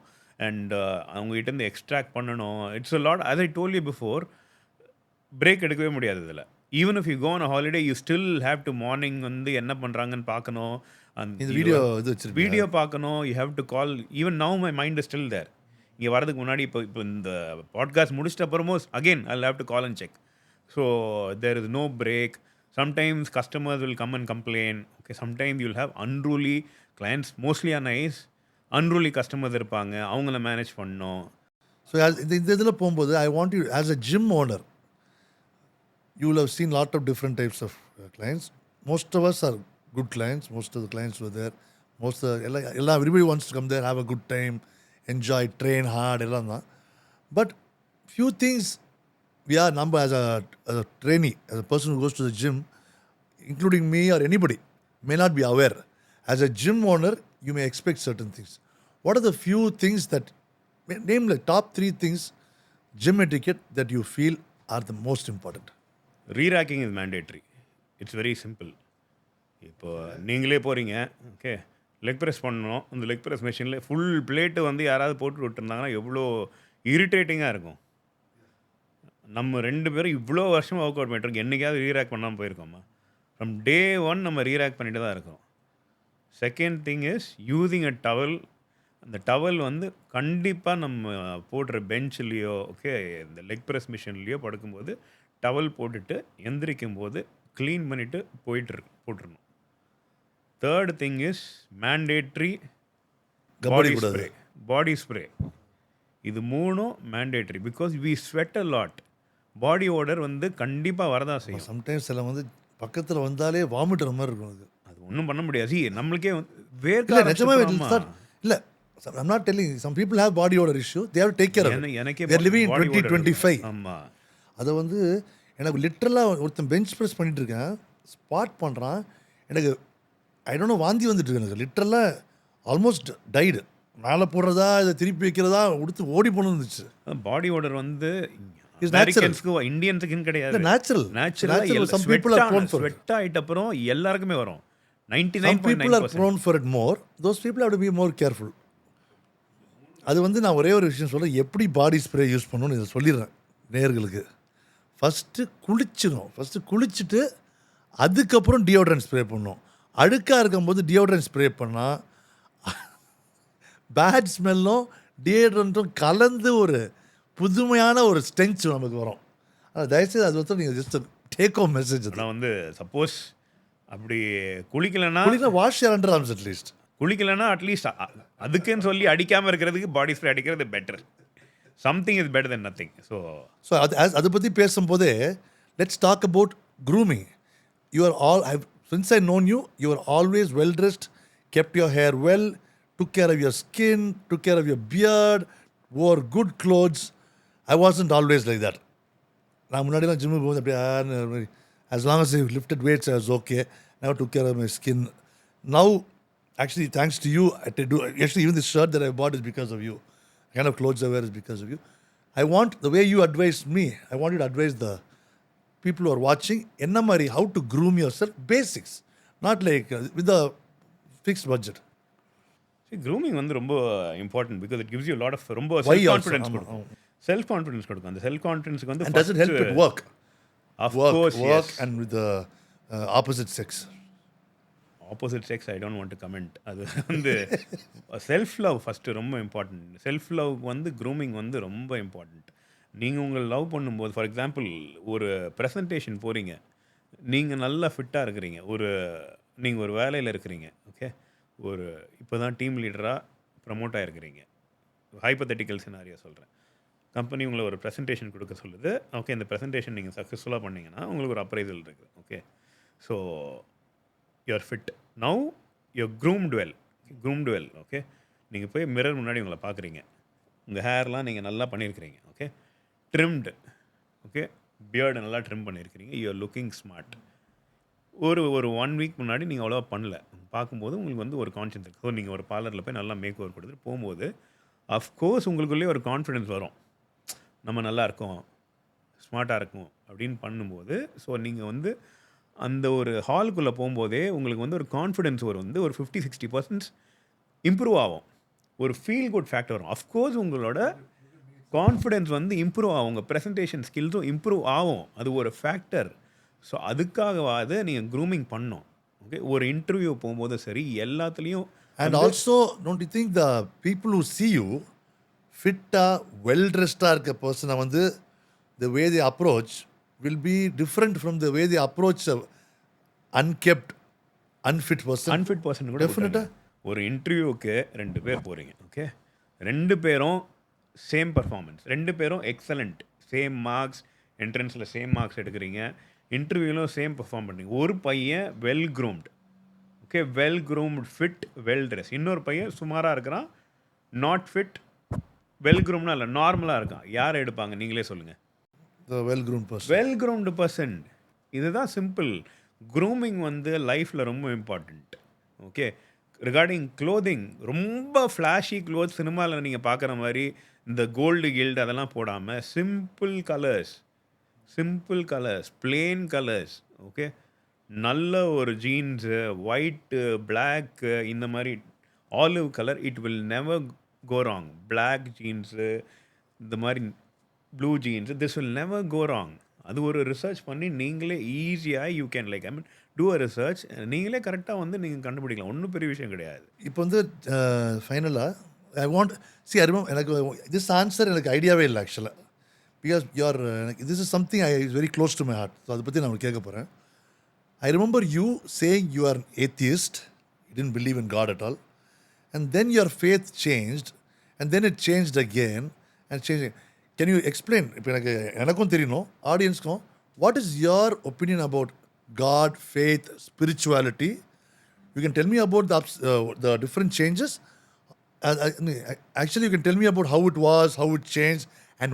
அண்ட் அவங்ககிட்டேருந்து எக்ஸ்ட்ராக்ட் பண்ணணும். It's a lot. as I told you before, break எடுக்கவே முடியாது இதில். Even if you go on a holiday, you still have to morning வந்து என்ன பண்ணுறாங்கன்னு பார்க்கணும், அந்த வீடியோ பார்க்கணும். You have to call. Even now my mind is still there. இங்கே வரதுக்கு முன்னாடி இப்போ இந்த பாட்காஸ்ட் முடிச்சிட்ட அப்புறமோ again I have to call and check. So there is no break. Sometimes customers will come and complain. Okay, sometimes you'll have unruly clients. Mostly are nice. Unruly customers இருப்பாங்க, அவங்கள manage பண்ணணும். So இந்த இதில் போகும்போது I want you as a gym owner, you will have seen lot of different types of clients. Most of us are good clients. Most of the clients were there. Everybody wants to come there, have a good time, enjoy, train hard, எல்லாம் தான். But few things we are number as a trainee, as a person who goes to the gym, including me or anybody, may not be aware. As a gym owner, you may expect certain things. What are the few things that, name like top 3 things, gym etiquette, that you feel are the most important? Re-racking is mandatory. It's very simple. இப்போ நீங்களே போகிறீங்க, okay, leg press பண்ணணும். அந்த leg press மிஷினில் full plate வந்து யாராவது போட்டு விட்டுருந்தாங்கன்னா எவ்வளோ இரிட்டேட்டிங்காக இருக்கும். நம்ம 2 பேரும் இவ்வளோ வருஷம் ஒர்க் அவுட் பண்ணிட்டுருக்கோம், என்றைக்காவது ரீரேக் பண்ணாமல் போயிருக்கோமா? ஃப்ரம் டே 1 நம்ம ரீரேக் பண்ணிட்டு தான் இருக்கோம். Second thing is using a towel. அந்த டவல் வந்து கண்டிப்பாக நம்ம போடுற பெஞ்சிலையோ, ஓகே, இந்த லெக் ப்ரெஸ் மிஷின்லேயோ படுக்கும்போது டவல் போட்டுட்டு எந்திரிக்கும் போது க்ளீன் பண்ணிவிட்டு போட்டுருணும். Third thing is mandatory body spray. இது 3 mandatory. Because we sweat a lot. Body odour வந்து கண்டிப்பாக வரதான் செய்யும். சம்டைம்ஸ் எல்லாம் வந்து பக்கத்தில் வந்தாலே வாமிட்டுற மாதிரி இருக்கும். அது ஒன்றும் பண்ண முடியாது. நம்மளுக்கே இல்லை, I'm not telling you. Some people have body odor issue. They have to take care of it. எனக்கே We are living in 2025. ஆமாம். அதை வந்து எனக்கு லிட்டரலாக ஒருத்தன் பெஞ்ச் ப்ரெஸ் பண்ணிட்டு இருக்கேன், ஸ்பாட் பண்ணுறான், எனக்கு ஐ டோன்ட் நோ, வாந்தி வந்துட்டு இருக்கு எனக்கு. லிட்டரலாக ஆல்மோஸ்ட் டைடு. மேலே போடுறதா இதை திருப்பி வைக்கிறதா உடுத்து ஓடி போகணும்னு இருந்துச்சு. பாடி ஓடர் வந்து இந்தியன்ஸுக்குன்னு கிடையாது, natural. Some people are prone for it. Sweat ஆயிட்ட அப்புறம் எல்லாருக்குமே வரும். 99.9% Some people are prone for it more. Those people have to be more careful. அது வந்து நான் ஒரே ஒரு விஷயம் சொல்கிறேன், எப்படி பாடி ஸ்ப்ரே யூஸ் பண்ணணும்னு இதை சொல்லிடுறேன் நேயர்களுக்கு. ஃபஸ்ட்டு குளிச்சுட்டு அதுக்கப்புறம் டியோட்ரண்ட் ஸ்ப்ரே பண்ணணும். அழுக்காக இருக்கும்போது டியோட்ரண்ட் ஸ்ப்ரே பண்ணால் பேட் ஸ்மெல்லும் டியோட்ரண்ட்டும் கலந்து ஒரு புதுமையான ஒரு ஸ்டென்ச் நமக்கு வரும். ஆனால் தயவுசெய்து அது வந்து நீங்கள் ஜஸ்ட் டேக் ஹோம் மெசேஜ். நான் வந்து சப்போஸ் அப்படி குளிக்கலைன்னா wash your under arms at least. குளிக்கலைன்னா அட்லீஸ்ட் அதுக்குன்னு சொல்லி அடிக்காமல் இருக்கிறதுக்கு பாடி ஸ்ப்ரே அடிக்கிறது better. Something is better than nothing. So அதை பற்றி பேசும்போதே let's talk about grooming. You are all, since I known you, you are always well dressed, kept your hair well, took care of your skin, took care of your beard, wore good clothes. I wasn't always like that. நான் முன்னாடிலாம் ஜிம்முக்கு போகும்போது அப்படியே as long as I lifted weights, I was okay. Never took care of my skin. Now, actually, thanks to you, actually, even this shirt that I bought is because of you. The kind of clothes I wear is because of you. I want, the way you advised me, I want you to advise the people who are watching, enna mari, how to groom yourself, basics. Not like with a fixed budget. Grooming வந்து ரொம்ப important because it gives you lot of ரொம்ப Why self also? Confidence கொடுக்கும். Self confidence கொடுக்கும். அந்த self கான்ஃபிடன்ஸ்க்கு வந்து And does it help at work? Work and with the opposite sex. Opposite sex I don't want to comment. அது வந்து self love first ரொம்ப important. Self love வந்து grooming வந்து ரொம்ப இம்பார்ட்டண்ட். நீங்கள் உங்களை லவ் பண்ணும்போது, ஃபார் எக்ஸாம்பிள், ஒரு ப்ரெசன்டேஷன் போகிறீங்க, நீங்கள் நல்லா ஃபிட்டாக இருக்கிறீங்க, நீங்கள் ஒரு வேலையில் இருக்கிறீங்க, ஓகே, இப்போ தான் டீம் லீடராக ப்ரமோட் ஆகிருக்கிறீங்க, ஹைப்போதெட்டிக்கல் சினாரியா சொல்கிறேன். கம்பெனி உங்களை ஒரு ப்ரெசன்டேஷன் கொடுக்க சொல்லுது, ஓகே, இந்த ப்ரெசன்டேஷன் நீங்கள் சக்ஸஸ்ஃபுல்லாக பண்ணிங்கன்னா உங்களுக்கு ஒரு அப்ரைசல் இருக்குது, okay. So you're fit now, you're groomed well, okay. நீங்கள் போய் மிரர் முன்னாடி உங்களை பார்க்குறீங்க, உங்கள் ஹேர்லாம் நீங்கள் நல்லா பண்ணியிருக்கிறீங்க, ஓகே, ட்ரிம்டு, ஓகே, பியர்டை நல்லா ட்ரிம் பண்ணியிருக்கிறீங்க, யூஆர் லுக்கிங் ஸ்மார்ட். ஒரு 1 வீக் முன்னாடி நீங்கள் அவ்வளோவா பண்ணல, பார்க்கும்போது உங்களுக்கு வந்து ஒரு கான்ஷியன்ஸ் இருக்குது. ஸோ நீங்கள் ஒரு பார்லரில் போய் நல்லா மேக் ஓவர் கொடுத்துட்டு போகும்போது அஃப்கோர்ஸ் உங்களுக்குள்ளேயே ஒரு கான்ஃபிடென்ஸ் வரும், நம்ம நல்லா இருக்கோம், ஸ்மார்ட்டாக இருக்கும் அப்படின்னு பண்ணும்போது. ஸோ நீங்கள் வந்து அந்த ஒரு ஹாலுக்குள்ளே போகும்போதே உங்களுக்கு வந்து ஒரு கான்ஃபிடென்ஸ் வரும், வந்து ஒரு 50-60% இம்ப்ரூவ் ஆகும், ஒரு ஃபீல் குட் ஃபேக்டர் வரும். அஃப்கோர்ஸ் உங்களோட கான்ஃபிடென்ஸ் வந்து இம்ப்ரூவ் ஆகும், உங்கள் ப்ரெசன்டேஷன் ஸ்கில்ஸும் இம்ப்ரூவ் ஆகும், அது ஒரு ஃபேக்டர். ஸோ அதுக்காகவாது நீங்கள் க்ரூமிங் பண்ணோம், ஓகே. ஒரு இன்டர்வியூ போகும்போது சரி, எல்லாத்துலேயும். And also, don't you think the people who see you fit-ஆ, well-dressed-ஆ இருக்க பர்சனை வந்து the way they approach will be different from the way they approach a unkept, unfit person? Unfit person கூட Definitely. ஒரு இன்டர்வியூக்கு 2 பேர் போகிறீங்க, ஓகே. 2 பேரும் சேம் பர்ஃபார்மன்ஸ், 2 பேரும் எக்ஸலண்ட், சேம் மார்க்ஸ், என்ட்ரன்ஸில் சேம் மார்க்ஸ் எடுக்கிறீங்க, இன்டர்வியூலும் சேம் பர்ஃபார்ம் பண்ணுறீங்க. ஒரு பையன் well groomed, okay, well groomed, fit, well dress. இன்னொரு பையன் சுமாராக இருக்கிறான், நாட் ஃபிட், வெல் க்ரூம்னா இல்லை, நார்மலாக இருக்கான். யாரை எடுப்பாங்க நீங்களே சொல்லுங்கள்? The well-groomed person. Well groomed person. இதுதான் சிம்பிள். க்ரூமிங் வந்து லைஃப்பில் ரொம்ப இம்பார்ட்டண்ட், ஓகே. ரிகார்டிங் க்ளோதிங், ரொம்ப ஃப்ளாஷி க்ளோத் சினிமாவில் நீங்கள் பார்க்குற மாதிரி இந்த கோல்டு கில்டு அதெல்லாம் போடாமல் simple colours, plain colours, okay. நல்ல ஒரு ஜீன்ஸு, ஒயிட்டு, பிளாக்கு, இந்த மாதிரி olive colour, it will never go wrong. Black jeans, இந்த மாதிரி blue jeans, this will never go wrong. அது ஒரு ரிசர்ச் பண்ணி நீங்களே ஈஸியாக you can like do a research, நீங்களே கரெக்டாக வந்து நீங்கள் கண்டுபிடிக்கலாம், ஒன்றும் பெரிய விஷயம் கிடையாது. இப்போ வந்து ஃபைனலாக I want see I remember, எனக்கு திஸ் ஆன்சர் எனக்கு ஐடியாவே இல்லை ஆக்சுவலாக. Because you're, this is something I is very close to my heart. So அதை பற்றி நான் கேட்க போகிறேன். I remember you saying you are an atheist, you didn't believe in God at all, and then your faith changed, and then it changed again, and changing. Can you explain, இப்போ எனக்கும் தெரியணும், ஆடியன்ஸ்க்கும், what is your opinion about God, faith, spirituality? You can tell me about the different changes. Actually, you can tell me about how it was, how it changed, and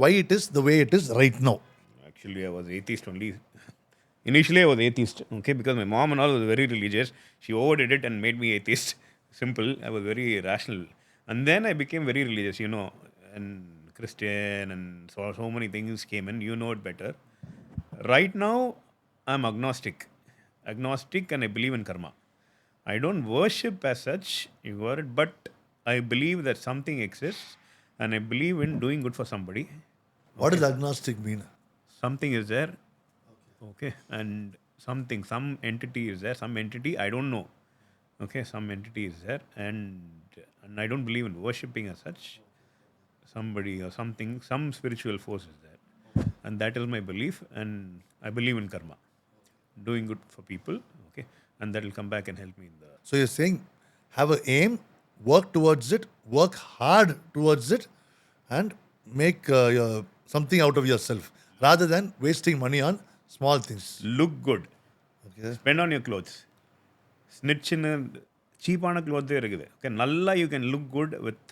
why it is the way it is right now. Actually, I was atheist only. Initially, I was atheist, okay, because my mom and all was very religious. She overdid it and made me atheist. Simple. I was very rational. And then I became very religious, you know, and Christian, and so many things came in. You know it better. Right now, I'm agnostic, and I believe in karma. I don't worship as such, you got it, but I believe that something exists, and I believe in doing good for somebody. What does agnostic mean? Something is there. Okay, and some entity is there, some entity I don't know, okay, some entity is there, and I don't believe in worshipping as such. Somebody or something, some spiritual force is there, and that is my belief, and I believe in karma, doing good for people, okay, and that will come back and help me in the. So you're saying have an aim, work towards it, work hard towards it, and make something out of yourself rather than wasting money on small things. Look good, Okay. spend on your clothes. ஸ்னிட்ச்னு சீப்பான க்ளோத்தே இருக்குது, okay. நல்லா you can look good with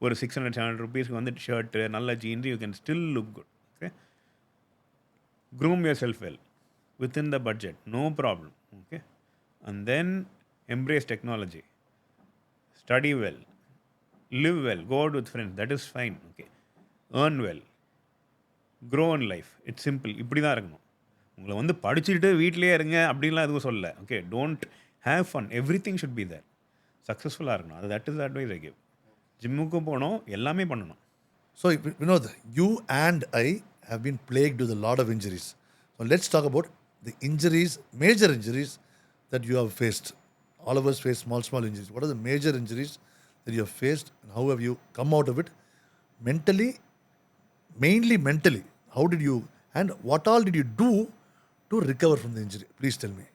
ஒரு 600-700 rupees வந்து shirt, நல்ல jeans, you can still look good, okay. groom yourself well within the budget, no problem. Okay, and then embrace technology, study well, live well, go out with friends, that is fine. Okay, earn well, grow in life. It's simple. இப்படி தான் இருக்கணும். உங்களை வந்து படிச்சுட்டு வீட்டிலேயே இருங்க அப்படின்லாம் எதுவும் சொல்லலை. Okay, don't have fun, everything should be there. சக்ஸஸ்ஃபுல்லாக இருக்கணும். அது that is advice I give. ஜிம்முக்கும் போகணும், எல்லாமே பண்ணணும். So, Vinod, you and I have been plagued with a lot of injuries. So, let's talk about the injuries, major injuries that you have faced. All of us face small injuries. What are the major injuries that you have faced, and how have you come out of it? Mentally, mainly mentally, how did you, and what all did you do to recover from the injury? Please tell me.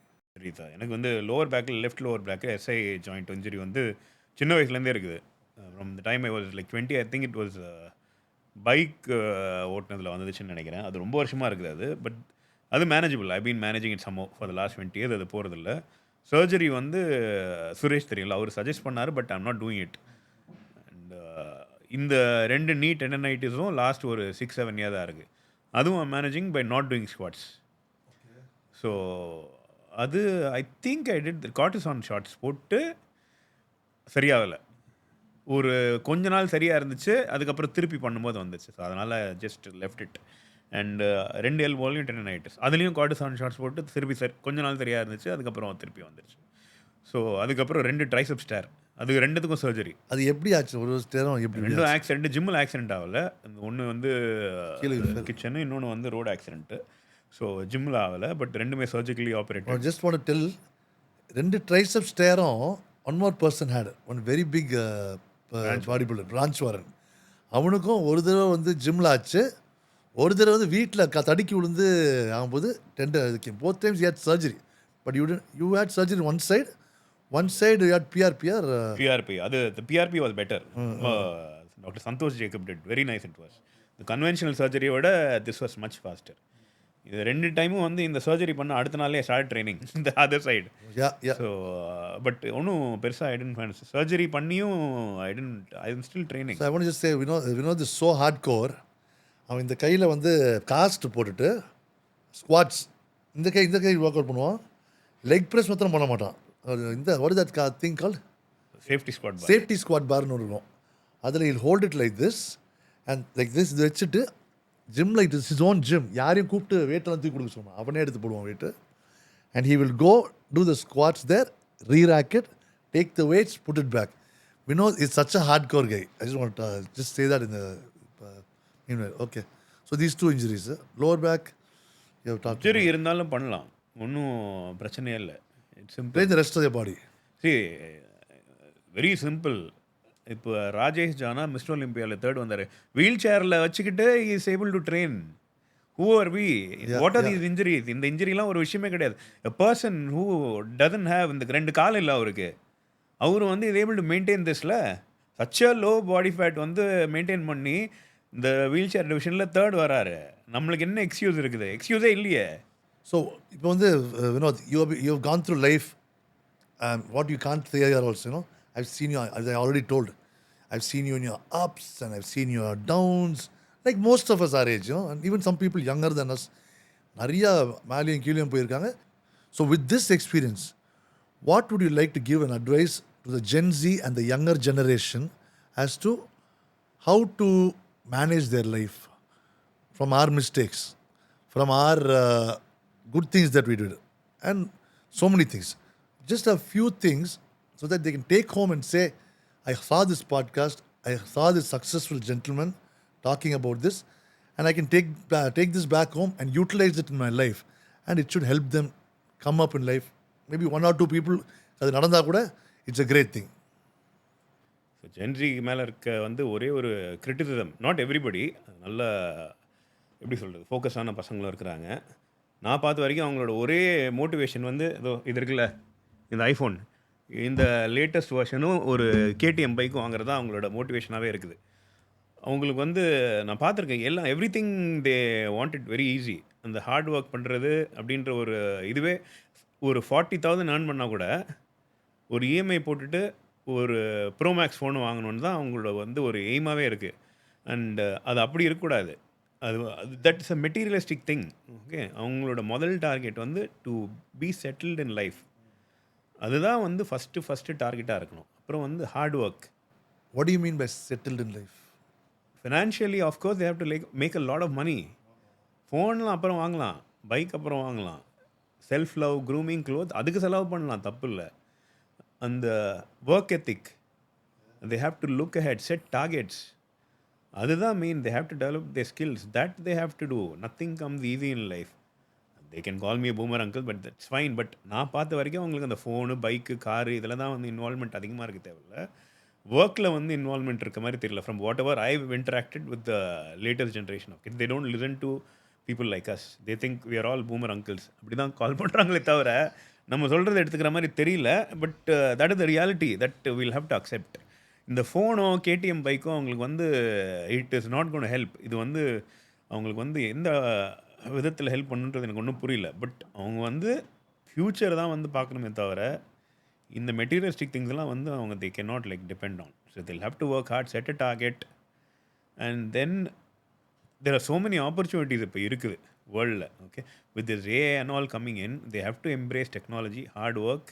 Rita, எனக்கு வந்து lower பேக்கில், left lower back SI joint injury வந்து சின்ன வயசுலேருந்தே இருக்குது. From the time I was like 20, I think it was bike ஓட்டினதில் வந்துச்சுன்னு நினைக்கிறேன். அது ரொம்ப வருஷமாக இருக்குது அது. பட் அது manageable. I been managing it somehow for the last 20 years. அது போகிறதில்ல. சர்ஜரி வந்து சுரேஷ் தெரியல, அவர் சஜஸ்ட் பண்ணார், but I'm not doing it. And இந்த 2 நீ டெண்டனைட்டிஸும் லாஸ்ட் ஒரு 6-7 இயர் தான் இருக்குது. அதுவும் managing by not doing squats. So அது I think I did cortisone shots போட்டு சரியாகலை. ஒரு கொஞ்ச நாள் சரியாக இருந்துச்சு, அதுக்கப்புறம் திருப்பி பண்ணும்போது வந்துச்சு. ஸோ அதனால் ஜஸ்ட் லெஃப்ட் இட். அண்டு 2 எல்போலையும் டெண்டனைட்டிஸ், அதுலேயும் கார்டிசான் ஷார்ட்ஸ் போட்டு திருப்பி கொஞ்ச நாள் சரியாக இருந்துச்சு, அதுக்கப்புறம் திருப்பி வந்துருச்சு. ஸோ அதுக்கப்புறம் 2 ட்ரைசெப் ஸ்டேர், அது 2த்துக்கும் சர்ஜரி. அது எப்படி ஆச்சு? ஒரு ஸ்டேரும் எப்படி? 2 ஆக்சிடென்ட். ஜிம்மில் ஆக்சிடென்ட் ஆகல. ஒன்று வந்து கிச்சனு, இன்னொன்று வந்து ரோடு ஆக்சிடென்ட்டு. ஸோ ஜிம்மில் ஆகலை, பட் 2மே surgically operated. Just want to tell, 2 tricep ஸ்டேரும் one more person had one very big body builder, Branch Warren. அவனுக்கும் ஒரு தடவை வந்து ஜிம்மில் ஆச்சு, ஒரு தடவை வந்து வீட்டில் தடுக்கி விழுந்து ஆகும்போது both times you had surgery. But you had surgery one side you had PRP. அது PRP was better. Doctor Santhosh Jacob did very nice. It was the conventional சர்ஜரியோட திஸ் வாஸ் மச் ஃபாஸ்டர். இது 2 டைமும் வந்து இந்த சர்ஜரி பண்ண அடுத்த நாளே ஸ்டார்ட் ட்ரைனிங் இந்த அதர் சைடு. ஸோ பட் ஒன்றும் பெருசாக ஐ டென்ட் ஃபைண்ட் சர்ஜரி பண்ணியும் I still training. I want to say Vinod is so hard core. அவன் இந்த கையில் வந்து காஸ்ட் போட்டுட்டு ஸ்குவாட்ஸ் இந்த கை ஒர்க் அவுட் பண்ணுவான். லெக் ப்ரெஸ் மாத்திரம் பண்ண மாட்டான். இந்த what is that thing called? Safety squat பார்னு இருக்கும். அதில் I'll hold it like this and like this. இது வச்சுட்டு ஜிம்மில் it is his own gym. யாரையும் கூப்பிட்டு வெயிட்டெல்லாம் தூக்கி கொடுக்க சொன்னான், அவனே எடுத்து போடுவான் weight. And he will go do the squats there, re-rack it, take the weights, put it back. Vinod is such a hardcore guy. I just want to just say that in the meanwhile. Okay. So these 2 injuries, lower back, you have talked. சரி, இருந்தாலும் பண்ணலாம், ஒன்றும் பிரச்சனையே இல்லை. It's simple. Train the rest of your body. See, very simple. இப்போ Rajesh ஜானா mister ஒலிம்பியாவில் 3rd வந்தார். Wheel சேரில் வச்சுக்கிட்டு is able to train. Who are we? What are these injuries? இந்த இன்ஜுரிலாம் ஒரு விஷயமே கிடையாது. A person who doesn't have இந்த 2 கால் இல்லை அவருக்கு, அவர் வந்து இஸ் ஏபிள் டு மெயின்டைன் திஸில் such a low body fat வந்து மெயின்டைன் பண்ணி இந்த வீல் சேர் டிவிஷனில் 3rd வராரு. நம்மளுக்கு என்ன எக்ஸ்கியூஸ் இருக்குது? எக்ஸ்கியூஸே இல்லையே. ஸோ இப்போ வந்து Vinod, you have gone through life. What you can't say here also, I've seen you, as I already told, I've seen you in your ups and I've seen your downs, like most of us our age, and even some people younger than us, நிறையா மேலேயும் கீழேயும் போயிருக்காங்க. So with this experience, what would you like to give an advice to the Gen Z and the younger generation as to how to manage their life from our mistakes, from our good things that we did, and so many things? Just a few things so that they can take home and say, I saw this podcast, I saw this successful gentleman talking about this, and I can take this back home and utilize it in my life, and it should help them come up in life. Maybe 1 or 2 people, அது நடந்தா கூட it's a great thing. So ஜென்ரி மேலே இருக்க வந்து ஒரே ஒரு criticism, not everybody, நல்ல எப்படி சொல்கிறது ஃபோக்கஸான பசங்களும் இருக்கிறாங்க. நான் பார்த்த வரைக்கும் அவங்களோட ஒரே மோட்டிவேஷன் வந்து இது இருக்குல்ல, இந்த ஐஃபோன், இந்த லேட்டஸ்ட் வெர்ஷனும் ஒரு கேடிஎம் பைக்கும் வாங்குறது தான் அவங்களோட மோட்டிவேஷனாகவே இருக்குது. அவங்களுக்கு வந்து நான் பார்த்துருக்கேன், எல்லாம் every thing they want it very easy. அந்த ஹார்ட் ஒர்க் பண்ணுறது அப்படின்ற ஒரு இதுவே ஒரு 40,000 ஏர்ன் பண்ணால் கூட ஒரு இஎம்ஐ போட்டுட்டு ஒரு ப்ரோமேக்ஸ் ஃபோனு வாங்கணுன்னு தான் அவங்களோட வந்து ஒரு எய்மாகவே இருக்குது. அண்ட் அது அப்படி இருக்கக்கூடாது. அது that is a materialistic thing. Okay, அவங்களோட முதல் டார்கெட் வந்து to be settled in life. அதுதான் வந்து ஃபஸ்ட்டு டார்கெட்டாக இருக்கணும். அப்புறம் வந்து hard work. What do you mean by settled in life? Financially of course they have to make a lot of money. ஃபோன்லாம் அப்புறம் வாங்கலாம், பைக் அப்புறம் வாங்கலாம், செல்ஃப் லவ், க்ரூமிங், க்ளோத் அதுக்கு செலவு பண்ணலாம், தப்பு இல்லை. அந்த work ethic, they have to look ahead, set targets. அதுதான் main. They have to develop their skills. That they have to do. Nothing comes easy in life. They can call me boomer uncle, but that's fine. But நான் பார்த்த வரைக்கும் அவங்களுக்கு அந்த phone, bike, car இதில் தான் வந்து involvement அதிகமாக இருக்க தேவையில்ல. ஒர்க்கில் வந்து இன்வால்மெண்ட் இருக்க மாதிரி தெரியல. From whatever I interacted with the latest generation of kids, they don't listen to people like us. They think we are all boomer uncles. அப்படி தான் கால் பண்ணுறாங்களே தவிர நம்ம சொல்கிறத எடுத்துக்கிற மாதிரி தெரியல. But that is the reality that will have to accept. இந்த ஃபோனோ கேடிஎம் பைக்கோ அவங்களுக்கு வந்து it is not cone help. இது வந்து அவங்களுக்கு வந்து எந்த விதத்தில் ஹெல்ப் பண்ணுன்றது எனக்கு ஒன்றும் புரியல. பட் அவங்க வந்து ஃப்யூச்சர் தான் வந்து பார்க்கணுமே தவிர இந்த மெட்டீரியலிஸ்டிக் திங்ஸ்லாம் வந்து அவங்க they can not like depend on. So they'll have to work hard, set a target, and then there are so many opportunities இப்போ இருக்குது வேர்ல்டில். Okay, with this AI and all coming in, they have to embrace technology, hard work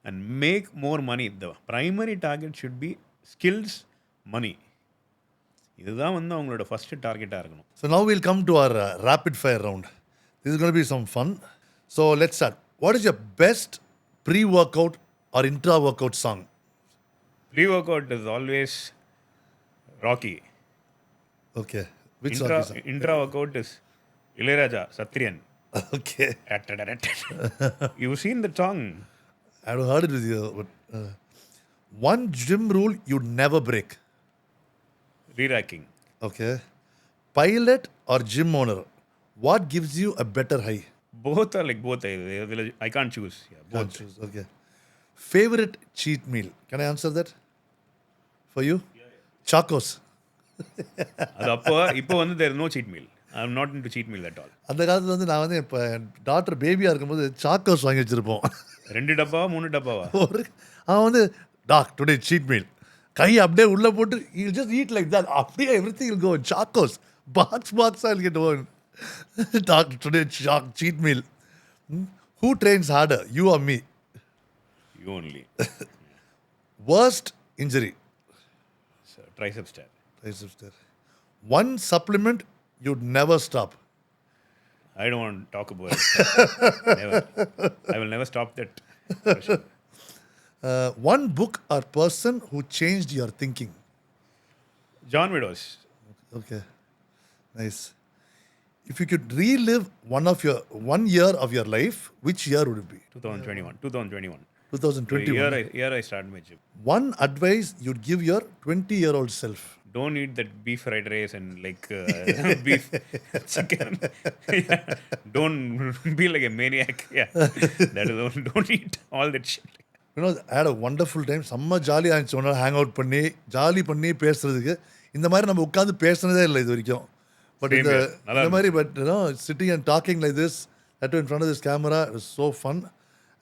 and make more money. The primary target should be skills, money. இதுதான் வந்து அவங்களோட first டார்கெட்டாக இருக்கணும். So now we'll come to our rapid fire round. This is going to be some fun. So let's start. What is your best pre-workout or intra-workout song? Pre-workout is always Rocky. Okay. Which song is that? Intra-workout is Ilayaraja, Satriyan. Okay. You've seen the song? I haven't heard it with you. But, one gym rule you'd never break. Re-racking. Okay. Pilot or gym owner, what gives you a better high? Both are like both. I can't choose. Yeah, both. Can't choose. Okay. Favorite cheat meal? Can I answer that for you? Chacos. அது இப்போ வந்து there is no cheat meal. I am not into cheat meal at all. அந்த காலத்தில் வந்து நான் வந்து இப்போ doctor பேபியாக இருக்கும்போது சாக்கோஸ் வாங்கி வச்சுருப்போம். 2 டப்பாவா 3 டப்பாவா? அவன் வந்து டாக் டுடே சீட் மீல், கை அப்படியே உள்ளே போட்டு you just eat like that, அப்படியே everything will go Chocos பாக்ஸாக get own. Talk today cheat meal. Who trains harder, you are me? You only. Worst injury? Tricep tear. Tricep tear. One supplement you'd never stop? I don't want to talk about it. Never. I will never stop that. For sure. One book or person who changed your thinking? John Meadows. Okay, nice. If you could relive one year of your life, which year would it be? 2021. 2021. Year I started my gym. One advice you'd give your 20-year-old self? Don't eat that beef fried rice and like beef chicken. Yeah. Don't be like a maniac. Yeah. That is don't eat all that shit. You know, I had a wonderful time. செம்ம ஜாலியாக இருந்துச்சு. ஒன்றா hang out பண்ணி jolly பண்ணி பேசுறதுக்கு. இந்த மாதிரி நம்ம உட்காந்து பேசுனதே இல்லை இது வரைக்கும். பட் இந்த மாதிரி but sitting and talking like this that in front of this camera, it was so fun.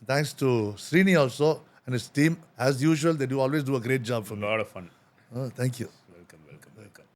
Thanks to Srini also and his team. As usual, they always do a great job for me. A lot of fun. Thank you.